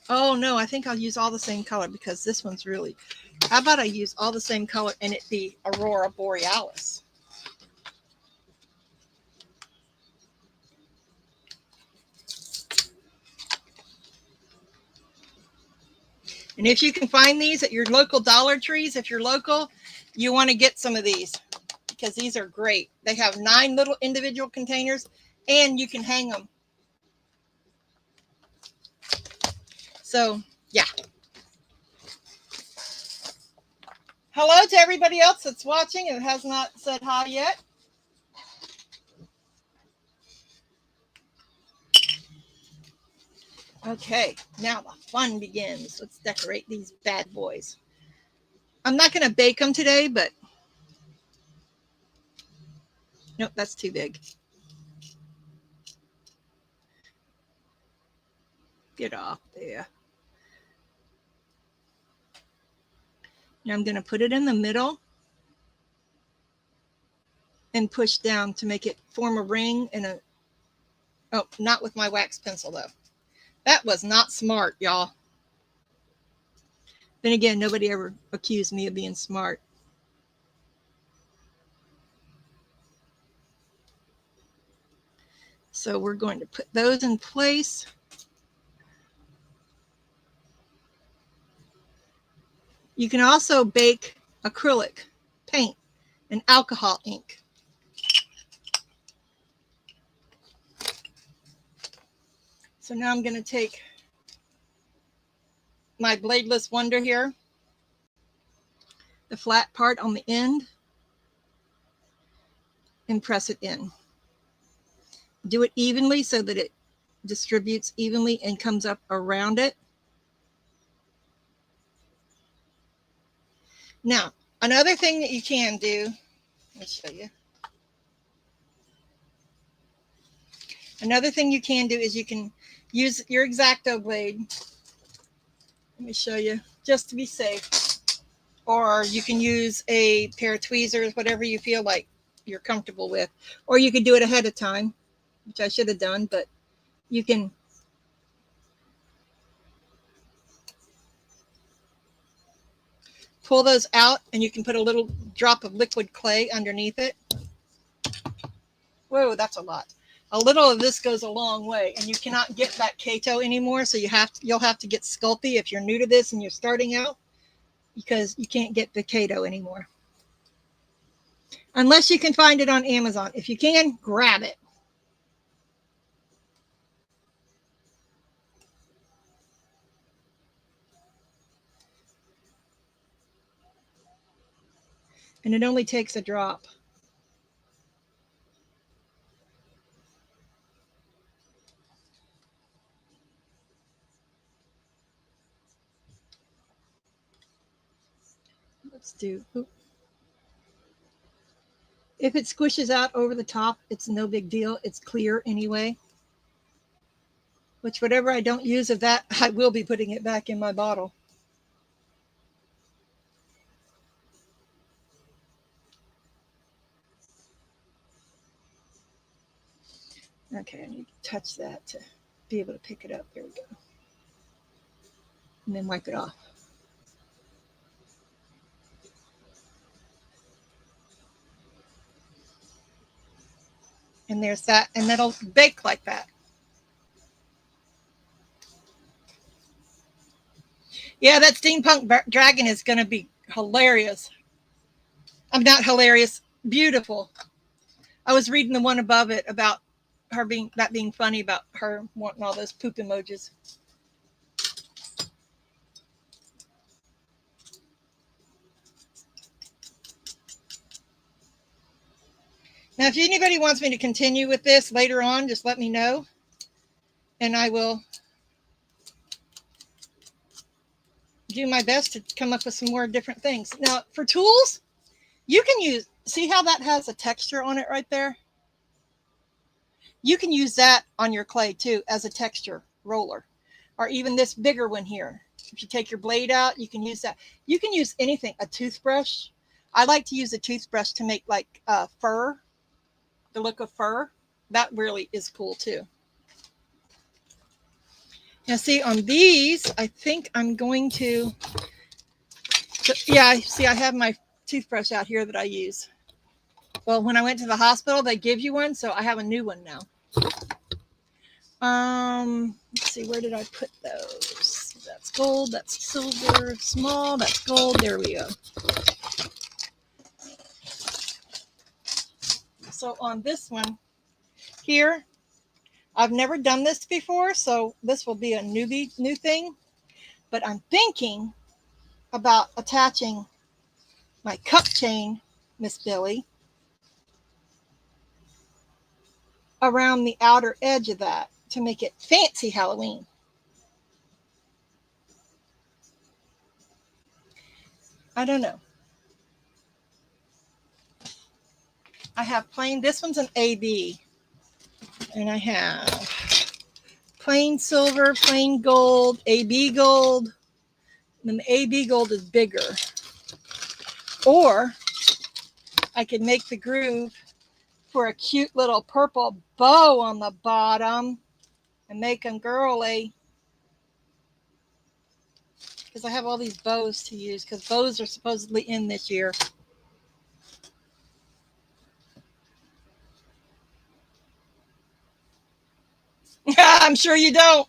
Oh no, I think I'll use all the same color because this one's really, how about I use all the same color and it be Aurora Borealis? And if you can find these at your local Dollar Trees, if you're local, you want to get some of these because these are great. They have 9 little individual containers and you can hang them. So, yeah. Hello to everybody else that's watching and has not said hi yet. Okay, now the fun begins. Let's decorate these bad boys. I'm not going to bake them today, but nope, that's too big. Get off there. Now I'm going to put it in the middle and push down to make it form a ring and a, oh, not with my wax pencil though. That was not smart, y'all. Then again, nobody ever accused me of being smart. So we're going to put those in place. You can also bake acrylic paint and alcohol ink. So now I'm going to take my bladeless wonder here, the flat part on the end, and press it in. Do it evenly so that it distributes evenly and comes up around it. Now, another thing that you can do, let me show you. Another thing you can do is you can use your X-Acto blade. Let me show you, just to be safe. Or you can use a pair of tweezers, whatever you feel like you're comfortable with. Or you could do it ahead of time, which I should have done, but you can pull those out and you can put a little drop of liquid clay underneath it. Whoa, that's a lot. A little of this goes a long way, and you cannot get that Kato anymore. So you'll have to get Sculpey if you're new to this and you're starting out, because you can't get the Kato anymore. Unless you can find it on Amazon. If you can, grab it. And it only takes a drop. Let's do. If it squishes out over the top, it's no big deal. It's clear anyway. Which, whatever I don't use of that, I will be putting it back in my bottle. Okay, I need to touch that to be able to pick it up. There we go. And then wipe it off. And there's that, and that'll bake like that. Yeah, that steampunk dragon is going to be hilarious. I'm not hilarious, beautiful. I was reading the one above it about her being funny, about her wanting all those poop emojis. Now, if anybody wants me to continue with this later on, just let me know, and I will do my best to come up with some more different things. Now, for tools, you can use, see how that has a texture on it right there? You can use that on your clay too as a texture roller, or even this bigger one here. If you take your blade out, you can use that. You can use anything, a toothbrush. I like to use a toothbrush to make like fur, the look of fur. That really is cool too. Now see on these, I think I'm going to, yeah, see I have my toothbrush out here that I use. Well, when I went to the hospital, they give you one, so I have a new one now. Let's see, where did I put those? That's gold, that's silver, small, that's gold. There we go. So on this one here, I've never done this before, so this will be a new thing. But I'm thinking about attaching my cup chain, Miss Billy, around the outer edge of that to make it fancy Halloween. I don't know. I have plain, this one's an AB, and I have plain silver, plain gold, AB gold, and then the AB gold is bigger. Or I could make the groove for a cute little purple bow on the bottom and make them girly. Because I have all these bows to use, because bows are supposedly in this year. I'm sure you don't.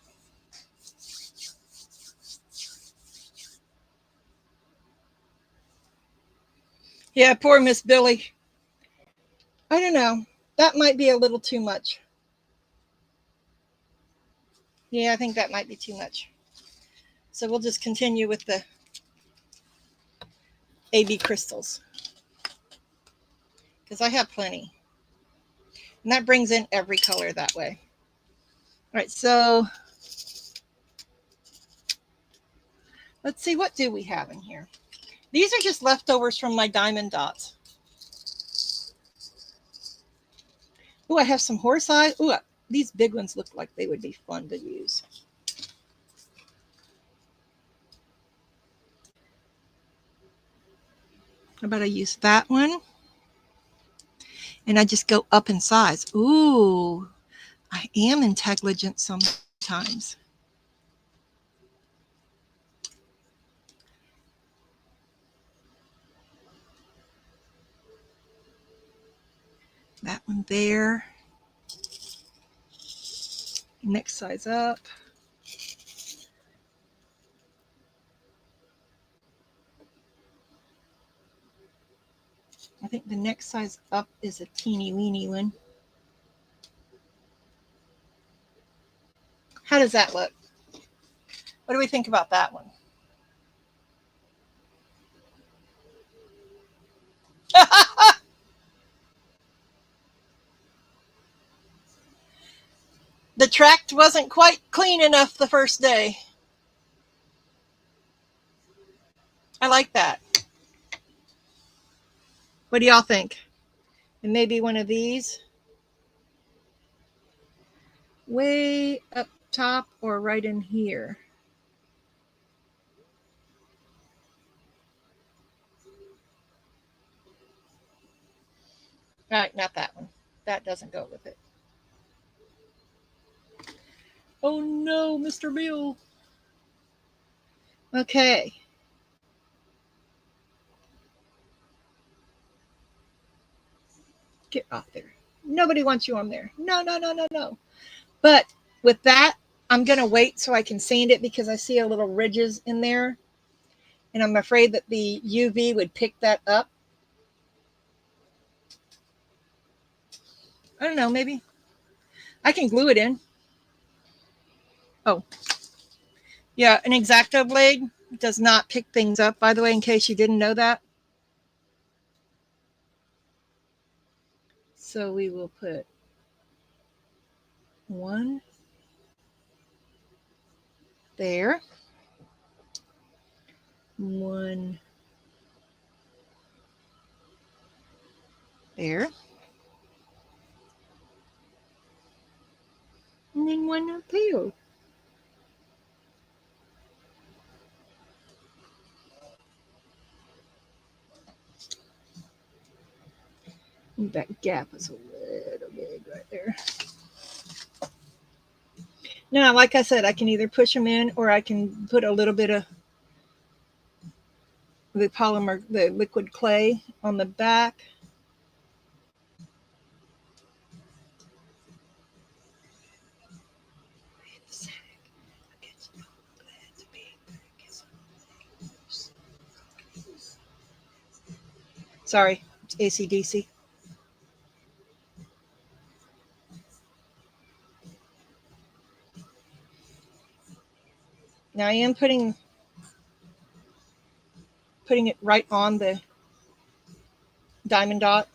Yeah, poor Miss Billy. I don't know. That might be a little too much. Yeah, I think that might be too much. So we'll just continue with the AB crystals. Because I have plenty. And that brings in every color that way. All right, so let's see, what do we have in here? These are just leftovers from my diamond dots. Oh, I have some horse eyes. Oh, these big ones look like they would be fun to use. How about I use that one? And I just go up in size. Ooh, I am intelligent sometimes. That one there. Next size up. I think the next size up is a teeny weeny one. How does that look? What do we think about that one? The tract wasn't quite clean enough the first day. I like that. What do y'all think? And maybe one of these way up top or right in here. All right, not that one. That doesn't go with it. Oh no, Mr. Bill. Okay. Get off there. Nobody wants you on there. No, no, no, no, no. But with that, I'm going to wait so I can sand it because I see a little ridges in there. And I'm afraid that the UV would pick that up. I don't know, maybe. I can glue it in. Oh. Yeah, an X-Acto blade does not pick things up, by the way, in case you didn't know that. So we will put one there. One there. And then one up here. That gap is a little big right there. Now, like I said, I can either push them in or I can put a little bit of the polymer, the liquid clay on the back. Sorry, it's AC/DC. Now I am putting it right on the diamond dot.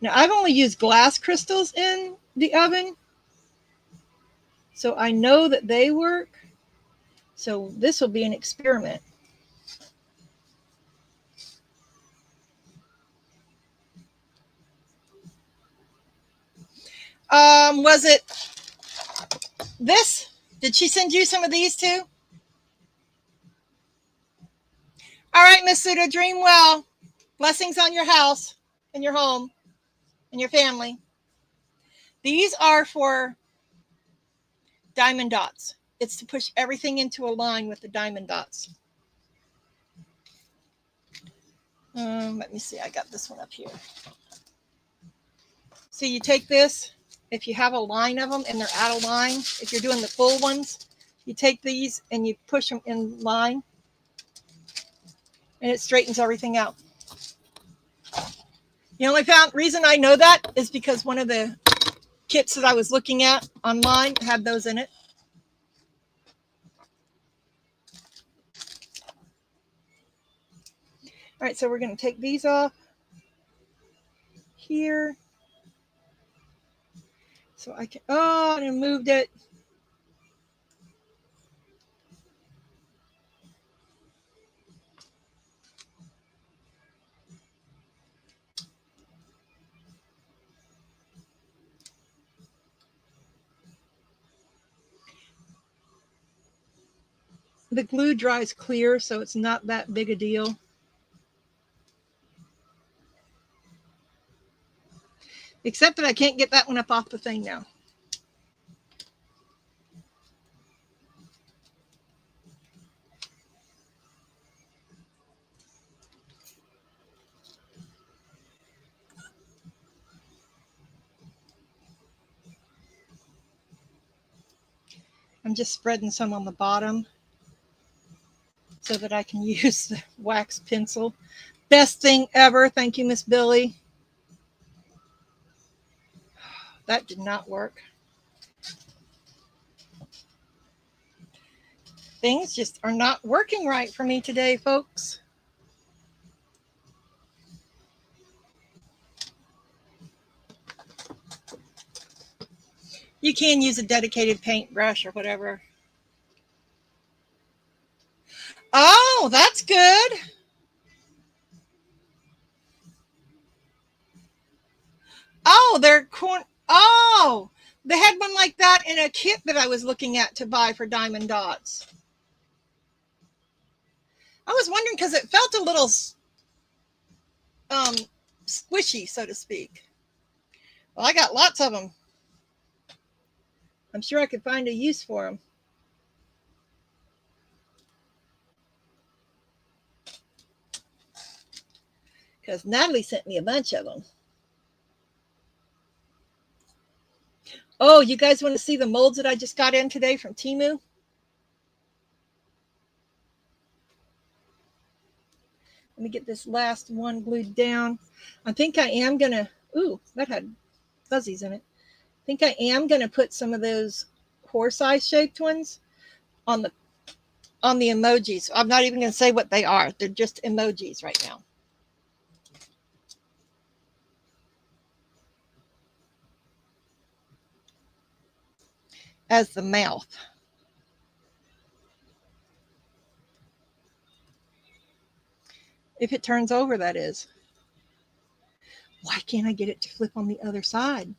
Now I've only used glass crystals in the oven, so I know that they work. So this will be an experiment. Was it this? Did she send you some of these too? All right, Miss Suda, dream well. Blessings on your house and your home and your family. These are for diamond dots. It's to push everything into a line with the diamond dots. Let me see. I got this one up here. So you take this. If you have a line of them and they're out of line, if you're doing the full ones, you take these and you push them in line, and it straightens everything out. The only reason I know that is because one of the kits that I was looking at online had those in it. All right, so we're going to take these off here. So I can, I moved it. The glue dries clear, so it's not that big a deal. Except that I can't get that one up off the thing now. I'm just spreading some on the bottom so that I can use the wax pencil. Best thing ever. Thank you, Miss Billy. That did not work. Things just are not working right for me today, folks. You can use a dedicated paintbrush or whatever. Oh, that's good. Oh, they had one like that in a kit that I was looking at to buy for diamond dots. I was wondering because it felt a little squishy, so to speak. Well, I got lots of them. I'm sure I could find a use for them. Because Natalie sent me a bunch of them. Oh, you guys want to see the molds that I just got in today from Temu? Let me get this last one glued down. I think I am going to, ooh, that had fuzzies in it. I think I am going to put some of those horse-eye shaped ones on the emojis. I'm not even going to say what they are. They're just emojis right now. As the mouth. If it turns over, that is. Why can't I get it to flip on the other side?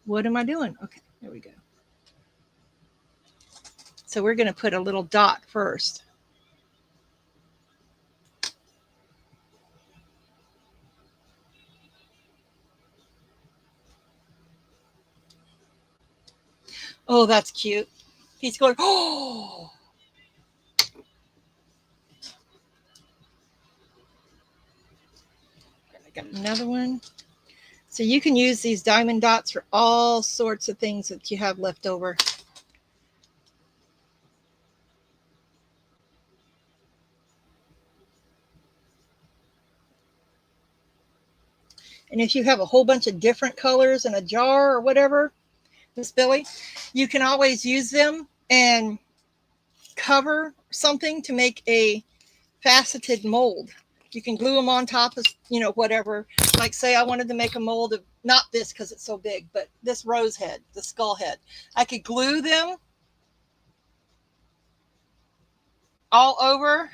What am I doing? Okay, there we go. So we're going to put a little dot first. Oh, that's cute. He's going, oh. I got another one. So you can use these diamond dots for all sorts of things that you have left over. And if you have a whole bunch of different colors in a jar or whatever, Miss Billy, you can always use them and cover something to make a faceted mold. You can glue them on top of, whatever. Like say I wanted to make a mold of, not this because it's so big, but this rose head, the skull head. I could glue them all over.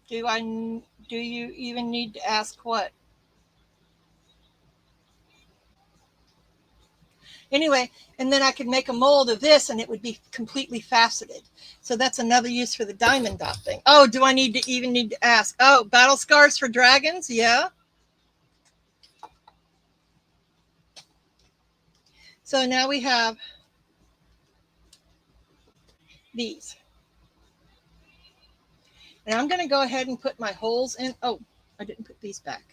Do you even need to ask what? Anyway, and then I could make a mold of this and it would be completely faceted. So that's another use for the diamond dot thing. Oh, do I need to ask? Oh, battle scars for dragons? Yeah. So now we have these. And I'm going to go ahead and put my holes in. Oh, I didn't put these back.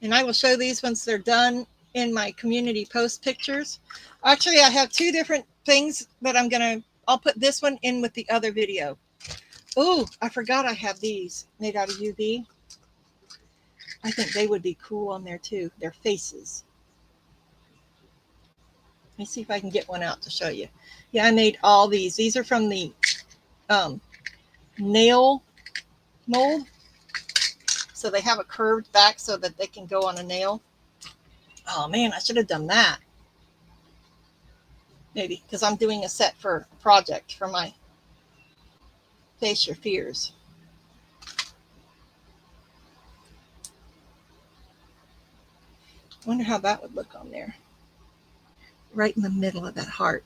And I will show these once they're done in my community post pictures. Actually, I have two different things that I'll put this one in with the other video. Oh, I forgot I have these made out of UV. I think they would be cool on there too. Their faces. Let me see if I can get one out to show you. Yeah, I made all these. These are from the nail mold. So they have a curved back so that they can go on a nail. Oh man, I should have done that. Maybe because I'm doing a set for a project for my Face Your Fears. I wonder how that would look on there. Right in the middle of that heart.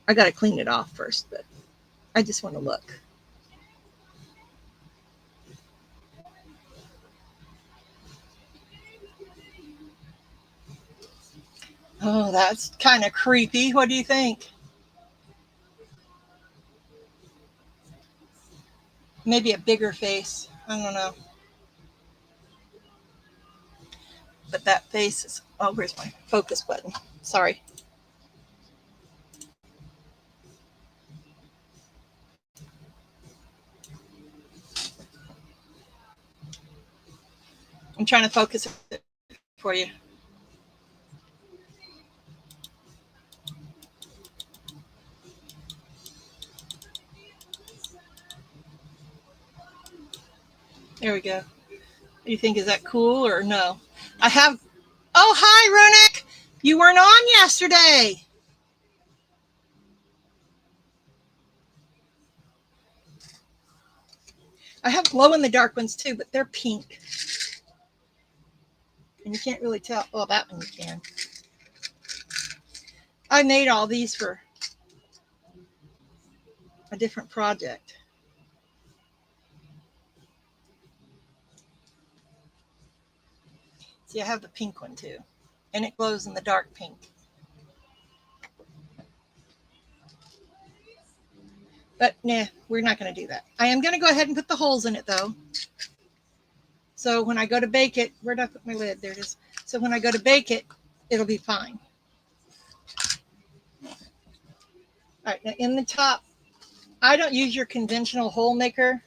I got to clean it off first, but I just want to look. Oh, that's kind of creepy. What do you think? Maybe a bigger face. I don't know. But that face is, oh, where's my focus button? Sorry. I'm trying to focus it for you. There we go. Do you think, is that cool or no? I have, oh, hi, Runic. You weren't on yesterday. I have glow in the dark ones too, but they're pink. And you can't really tell. Oh, that one you can. I made all these for a different project. See, I have the pink one too. And it glows in the dark pink. But nah, we're not going to do that. I am going to go ahead and put the holes in it though. So when I go to bake it, where did I put my lid? There it is. So when I go to bake it, it'll be fine. All right, now in the top, I don't use your conventional hole maker.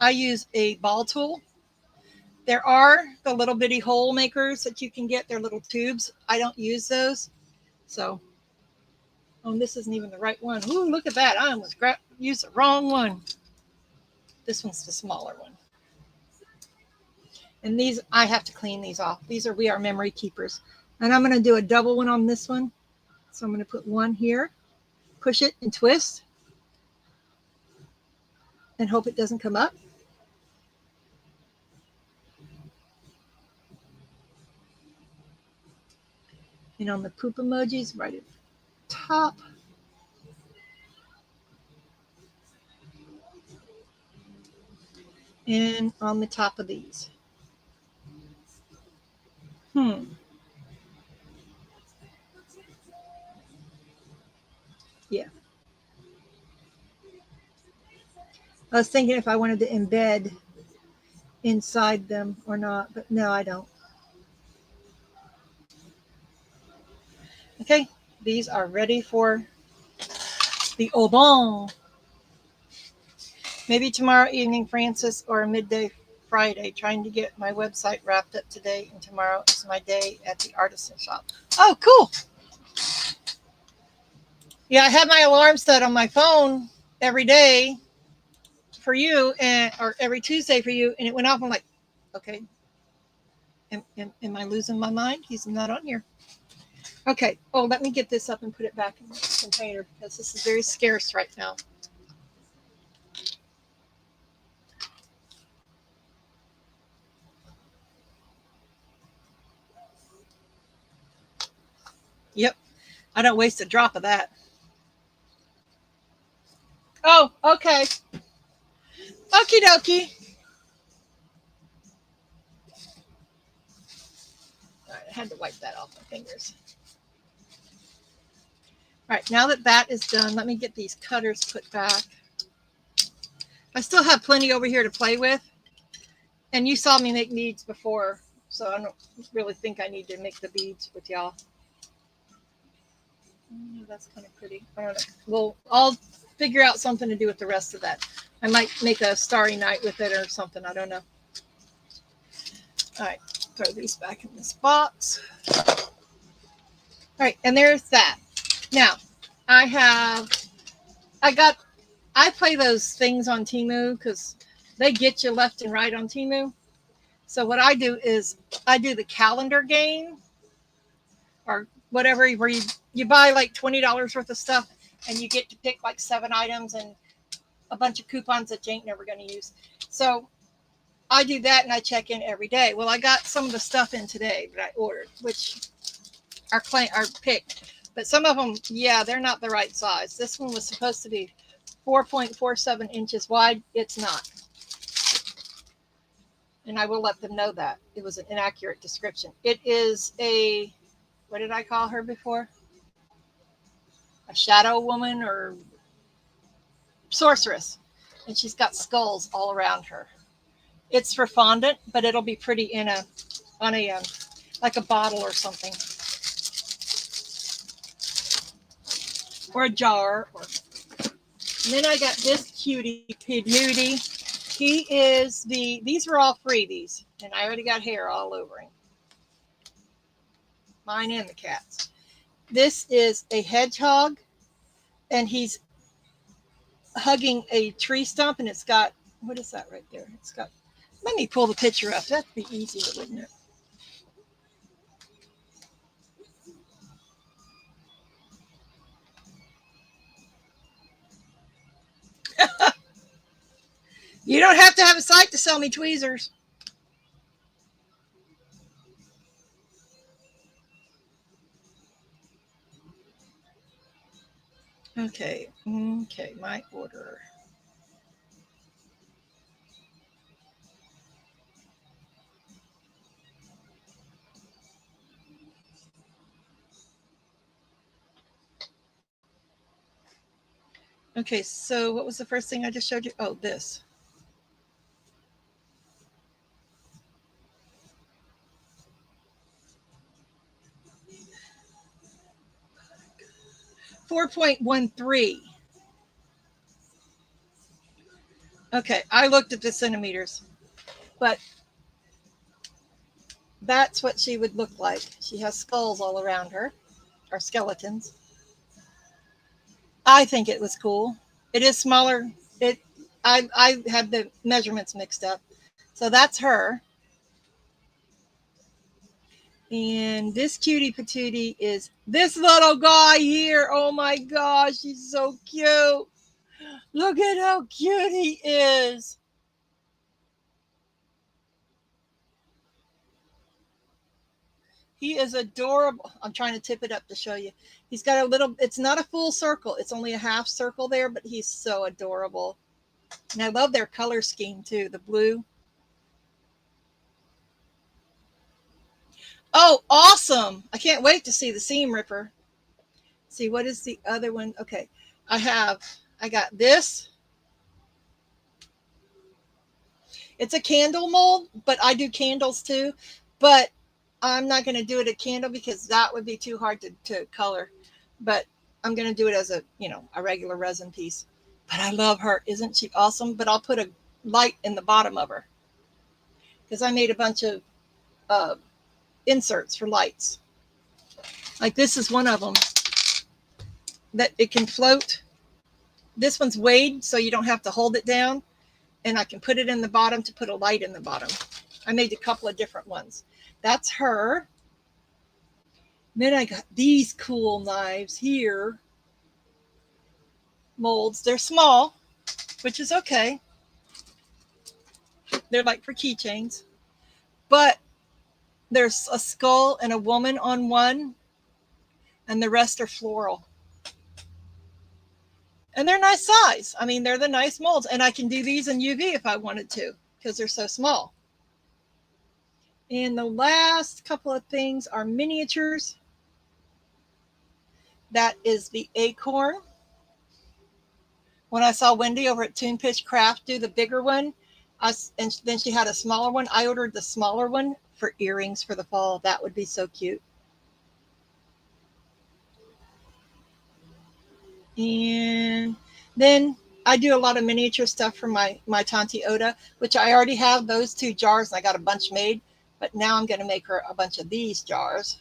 I use a ball tool. There are the little bitty hole makers that you can get. They're little tubes. I don't use those. So, oh, this isn't even the right one. Ooh, look at that. I almost used the wrong one. This one's the smaller one. And these, I have to clean these off. These are We Are Memory Keepers. And I'm going to do a double one on this one. So I'm going to put one here, push it and twist, and hope it doesn't come up. And on the poop emojis, right at the top. in on the top of these. Yeah. I was thinking if I wanted to embed inside them or not, but no, I don't. Okay, these are ready for the au bon. Maybe tomorrow evening, Francis, or midday Friday, trying to get my website wrapped up today, and tomorrow is my day at the artisan shop. Oh, cool. Yeah, I have my alarm set on my phone every day for you, or every Tuesday for you, and it went off. I'm like, okay, am I losing my mind? He's not on here. Okay. Oh, let me get this up and put it back in the container because this is very scarce right now. Yep. I don't waste a drop of that. Oh, okay. Okie dokie. All right, I had to wipe that off my fingers. All right, now that that is done, let me get these cutters put back. I still have plenty over here to play with. And you saw me make beads before, so I don't really think I need to make the beads with y'all. Oh, that's kind of pretty. I don't know. Well, I'll figure out something to do with the rest of that. I might make a starry night with it or something. I don't know. All right, throw these back in this box. All right, and there's that. Now, I play those things on Temu because they get you left and right on Temu. So what I do is I do the calendar game or whatever, where you buy like $20 worth of stuff and you get to pick like 7 items and a bunch of coupons that you ain't never going to use. So I do that and I check in every day. Well, I got some of the stuff in today that I ordered, which are picked, but some of them, yeah, they're not the right size. This one was supposed to be 4.47 inches wide. It's not. And I will let them know that it was an inaccurate description. It is a, what did I call her before? A shadow woman or sorceress. And she's got skulls all around her. It's for fondant, but it'll be pretty in on a like a bottle or something, or a jar. And then I got this cutie Pidnooty. He is these were all freebies, and I already got hair all over him. Mine and the cat's. This is a hedgehog, and he's hugging a tree stump, and it's got, what is that right there? It's got, let me pull the picture up. That'd be easier, wouldn't it? You don't have to have a site to sell me tweezers. Okay, my order. Okay, so what was the first thing I just showed you? Oh, this. .13. Okay, I looked at the centimeters, but that's what she would look like. She has skulls all around her, or skeletons. I think it was cool. It is smaller. I had the measurements mixed up. So that's her. And this cutie patootie is this little guy here. Oh my gosh, he's so cute. Look at how cute he is. He is adorable. I'm trying to tip it up to show you. He's got a little, it's not a full circle. It's only a half circle there, but he's so adorable. And I love their color scheme too, the blue. Oh, awesome. I can't wait to see the seam ripper. See, what is the other one? Okay. I got this. It's a candle mold, but I do candles too. But I'm not going to do it a candle because that would be too hard to color. But I'm going to do it as a regular resin piece. But I love her. Isn't she awesome? But I'll put a light in the bottom of her because I made a bunch of uh, inserts for lights. Like this is one of them that it can float. This one's weighed, so you don't have to hold it down. And I can put it in the bottom to put a light in the bottom. I made a couple of different ones. That's her. Then I got these cool knives here. Molds. They're small, which is okay. They're like for keychains. But there's a skull and a woman on one, and the rest are floral. And they're nice size. I mean, they're the nice molds. And I can do these in UV if I wanted to because they're so small. And the last couple of things are miniatures. That is the acorn. When I saw Wendy over at Toon Pitch Craft do the bigger one, and then she had a smaller one, I ordered the smaller one for earrings for the fall. That would be so cute. And then I do a lot of miniature stuff for my Tanti Oda, which I already have those 2 jars. And I got a bunch made, but now I'm going to make her a bunch of these jars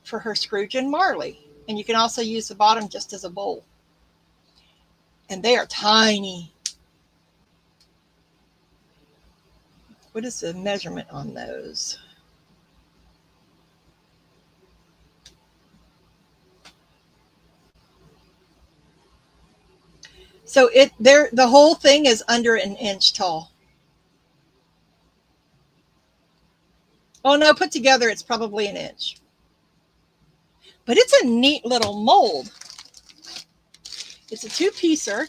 for her Scrooge and Marley. And you can also use the bottom just as a bowl. And they are tiny. What is the measurement on those? So the whole thing is under an inch tall. Oh no, put together it's probably an inch. But it's a neat little mold. It's a 2-piecer.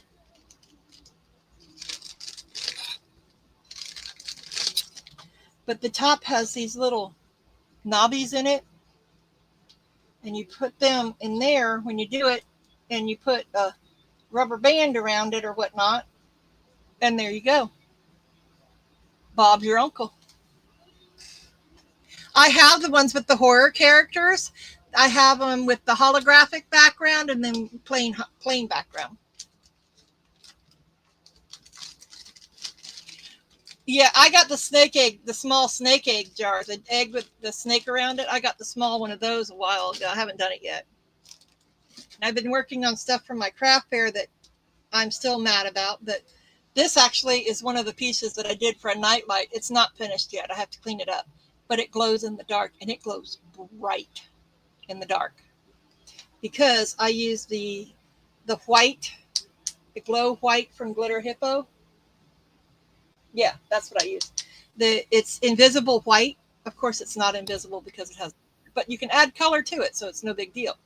But the top has these little knobbies in it. And you put them in there when you do it, and you put a rubber band around it or whatnot. And there you go. Bob's your uncle. I have the ones with the horror characters. I have them with the holographic background and then plain background. Yeah, I got the snake egg, the small snake egg jar, the egg with the snake around it. I got the small one of those a while ago. I haven't done it yet. And I've been working on stuff from my craft fair that I'm still mad about. That this actually is one of the pieces that I did for a nightlight. It's not finished yet. I have to clean it up. But it glows in the dark, and it glows bright in the dark. Because I use the white, the glow white from Glitter Hippo. Yeah, that's what I use. It's invisible white. Of course, it's not invisible because it has, but you can add color to it, so it's no big deal.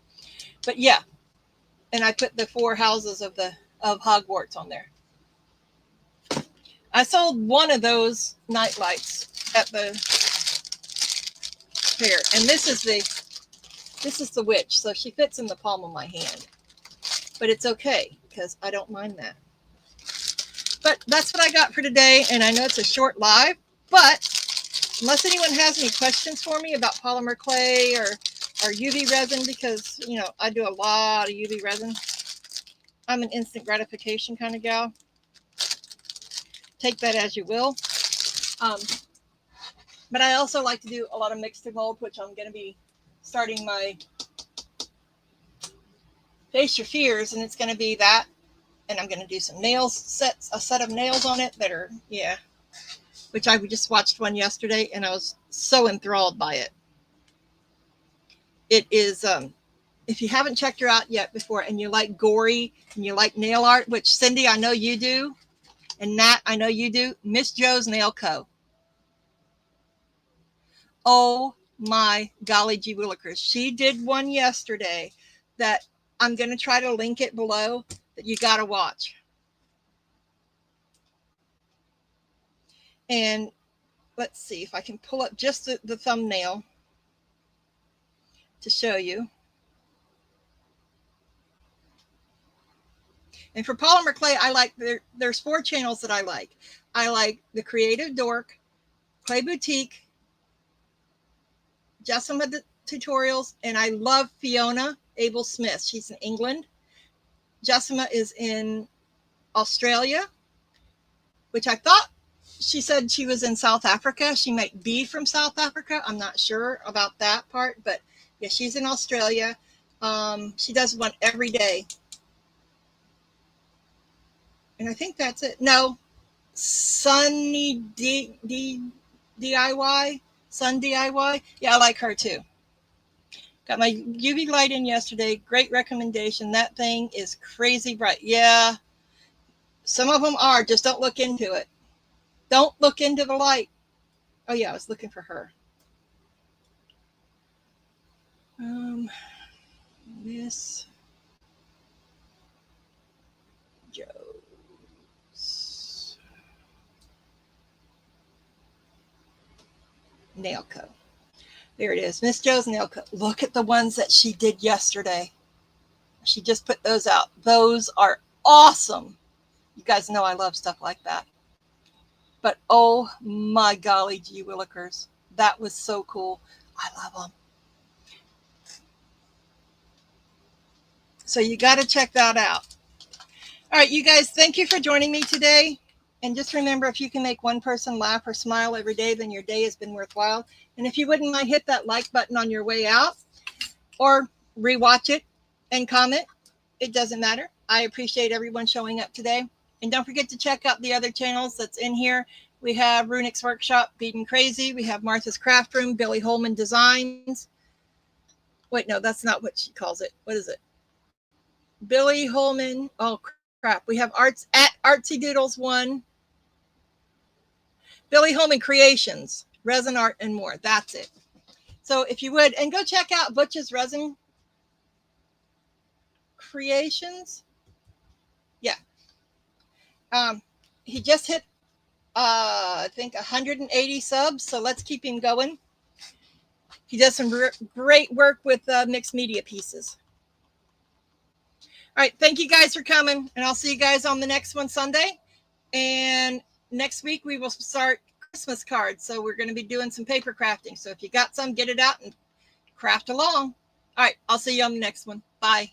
But yeah, and I put the 4 houses of Hogwarts on there. I sold one of those night lights at the fair, and this is the witch, so she fits in the palm of my hand. But it's okay because I don't mind that. But that's what I got for today, and I know it's a short live, but unless anyone has any questions for me about polymer clay or UV resin, because, I do a lot of UV resin. I'm an instant gratification kind of gal. Take that as you will. But I also like to do a lot of mixed to mold, which I'm going to be starting my Face Your Fears, and it's going to be that. And I'm going to do some nails, a set of nails on it that are, which I just watched one yesterday, and I was so enthralled by it. It is, if you haven't checked her out yet before, and you like gory, and you like nail art, which Cindy, I know you do, and Nat, I know you do, Miss Jo's Nail Co. Oh my golly gee willikers. She did one yesterday that I'm going to try to link it below. that you got to watch. And let's see if I can pull up just the thumbnail to show you. And for polymer clay, I like, there's 4 channels that I like. I like the Creative Dork, Clay Boutique, Jessima Tutorials, and I love Fiona Abel Smith. She's in England. Jessima is in Australia, which I thought she said she was in South Africa. She might be from South Africa. I'm not sure about that part, but yeah, she's in Australia. She does one every day. And I think that's it. No, Sunny DIY. Sun DIY. Yeah, I like her too. Got my UV light in yesterday. Great recommendation. That thing is crazy bright. Yeah, some of them are. Just don't look into it. Don't look into the light. Oh yeah, I was looking for her. Miss Joe's Nail Co. There it is, Miss Joe's Nail Co. Look at the ones that she did yesterday. She just put those out. Those are awesome. You guys know I love stuff like that. But oh my golly gee willikers, that was so cool. I love them. So you got to check that out. All right, you guys, thank you for joining me today. And just remember, if you can make one person laugh or smile every day, then your day has been worthwhile. And if you wouldn't mind, hit that like button on your way out or rewatch it and comment. It doesn't matter. I appreciate everyone showing up today. And don't forget to check out the other channels that's in here. We have Runick's Workshop, Beaten Crazy. We have Martha's Craft Room, Billy Holman Designs. Wait, no, that's not what she calls it. What is it? Billy Holman. Oh, crap. We have Arts at Artsy Doodles 1. Billy Holman Creations, Resin Art and more. That's it. So if you would, and go check out Butch's Resin Creations. Yeah. He just hit, I think, 180 subs. So let's keep him going. He does some great work with mixed media pieces. All right. Thank you guys for coming. And I'll see you guys on the next one Sunday. And next week we will start Christmas cards. So we're going to be doing some paper crafting. So if you got some, get it out and craft along. All right. I'll see you on the next one. Bye.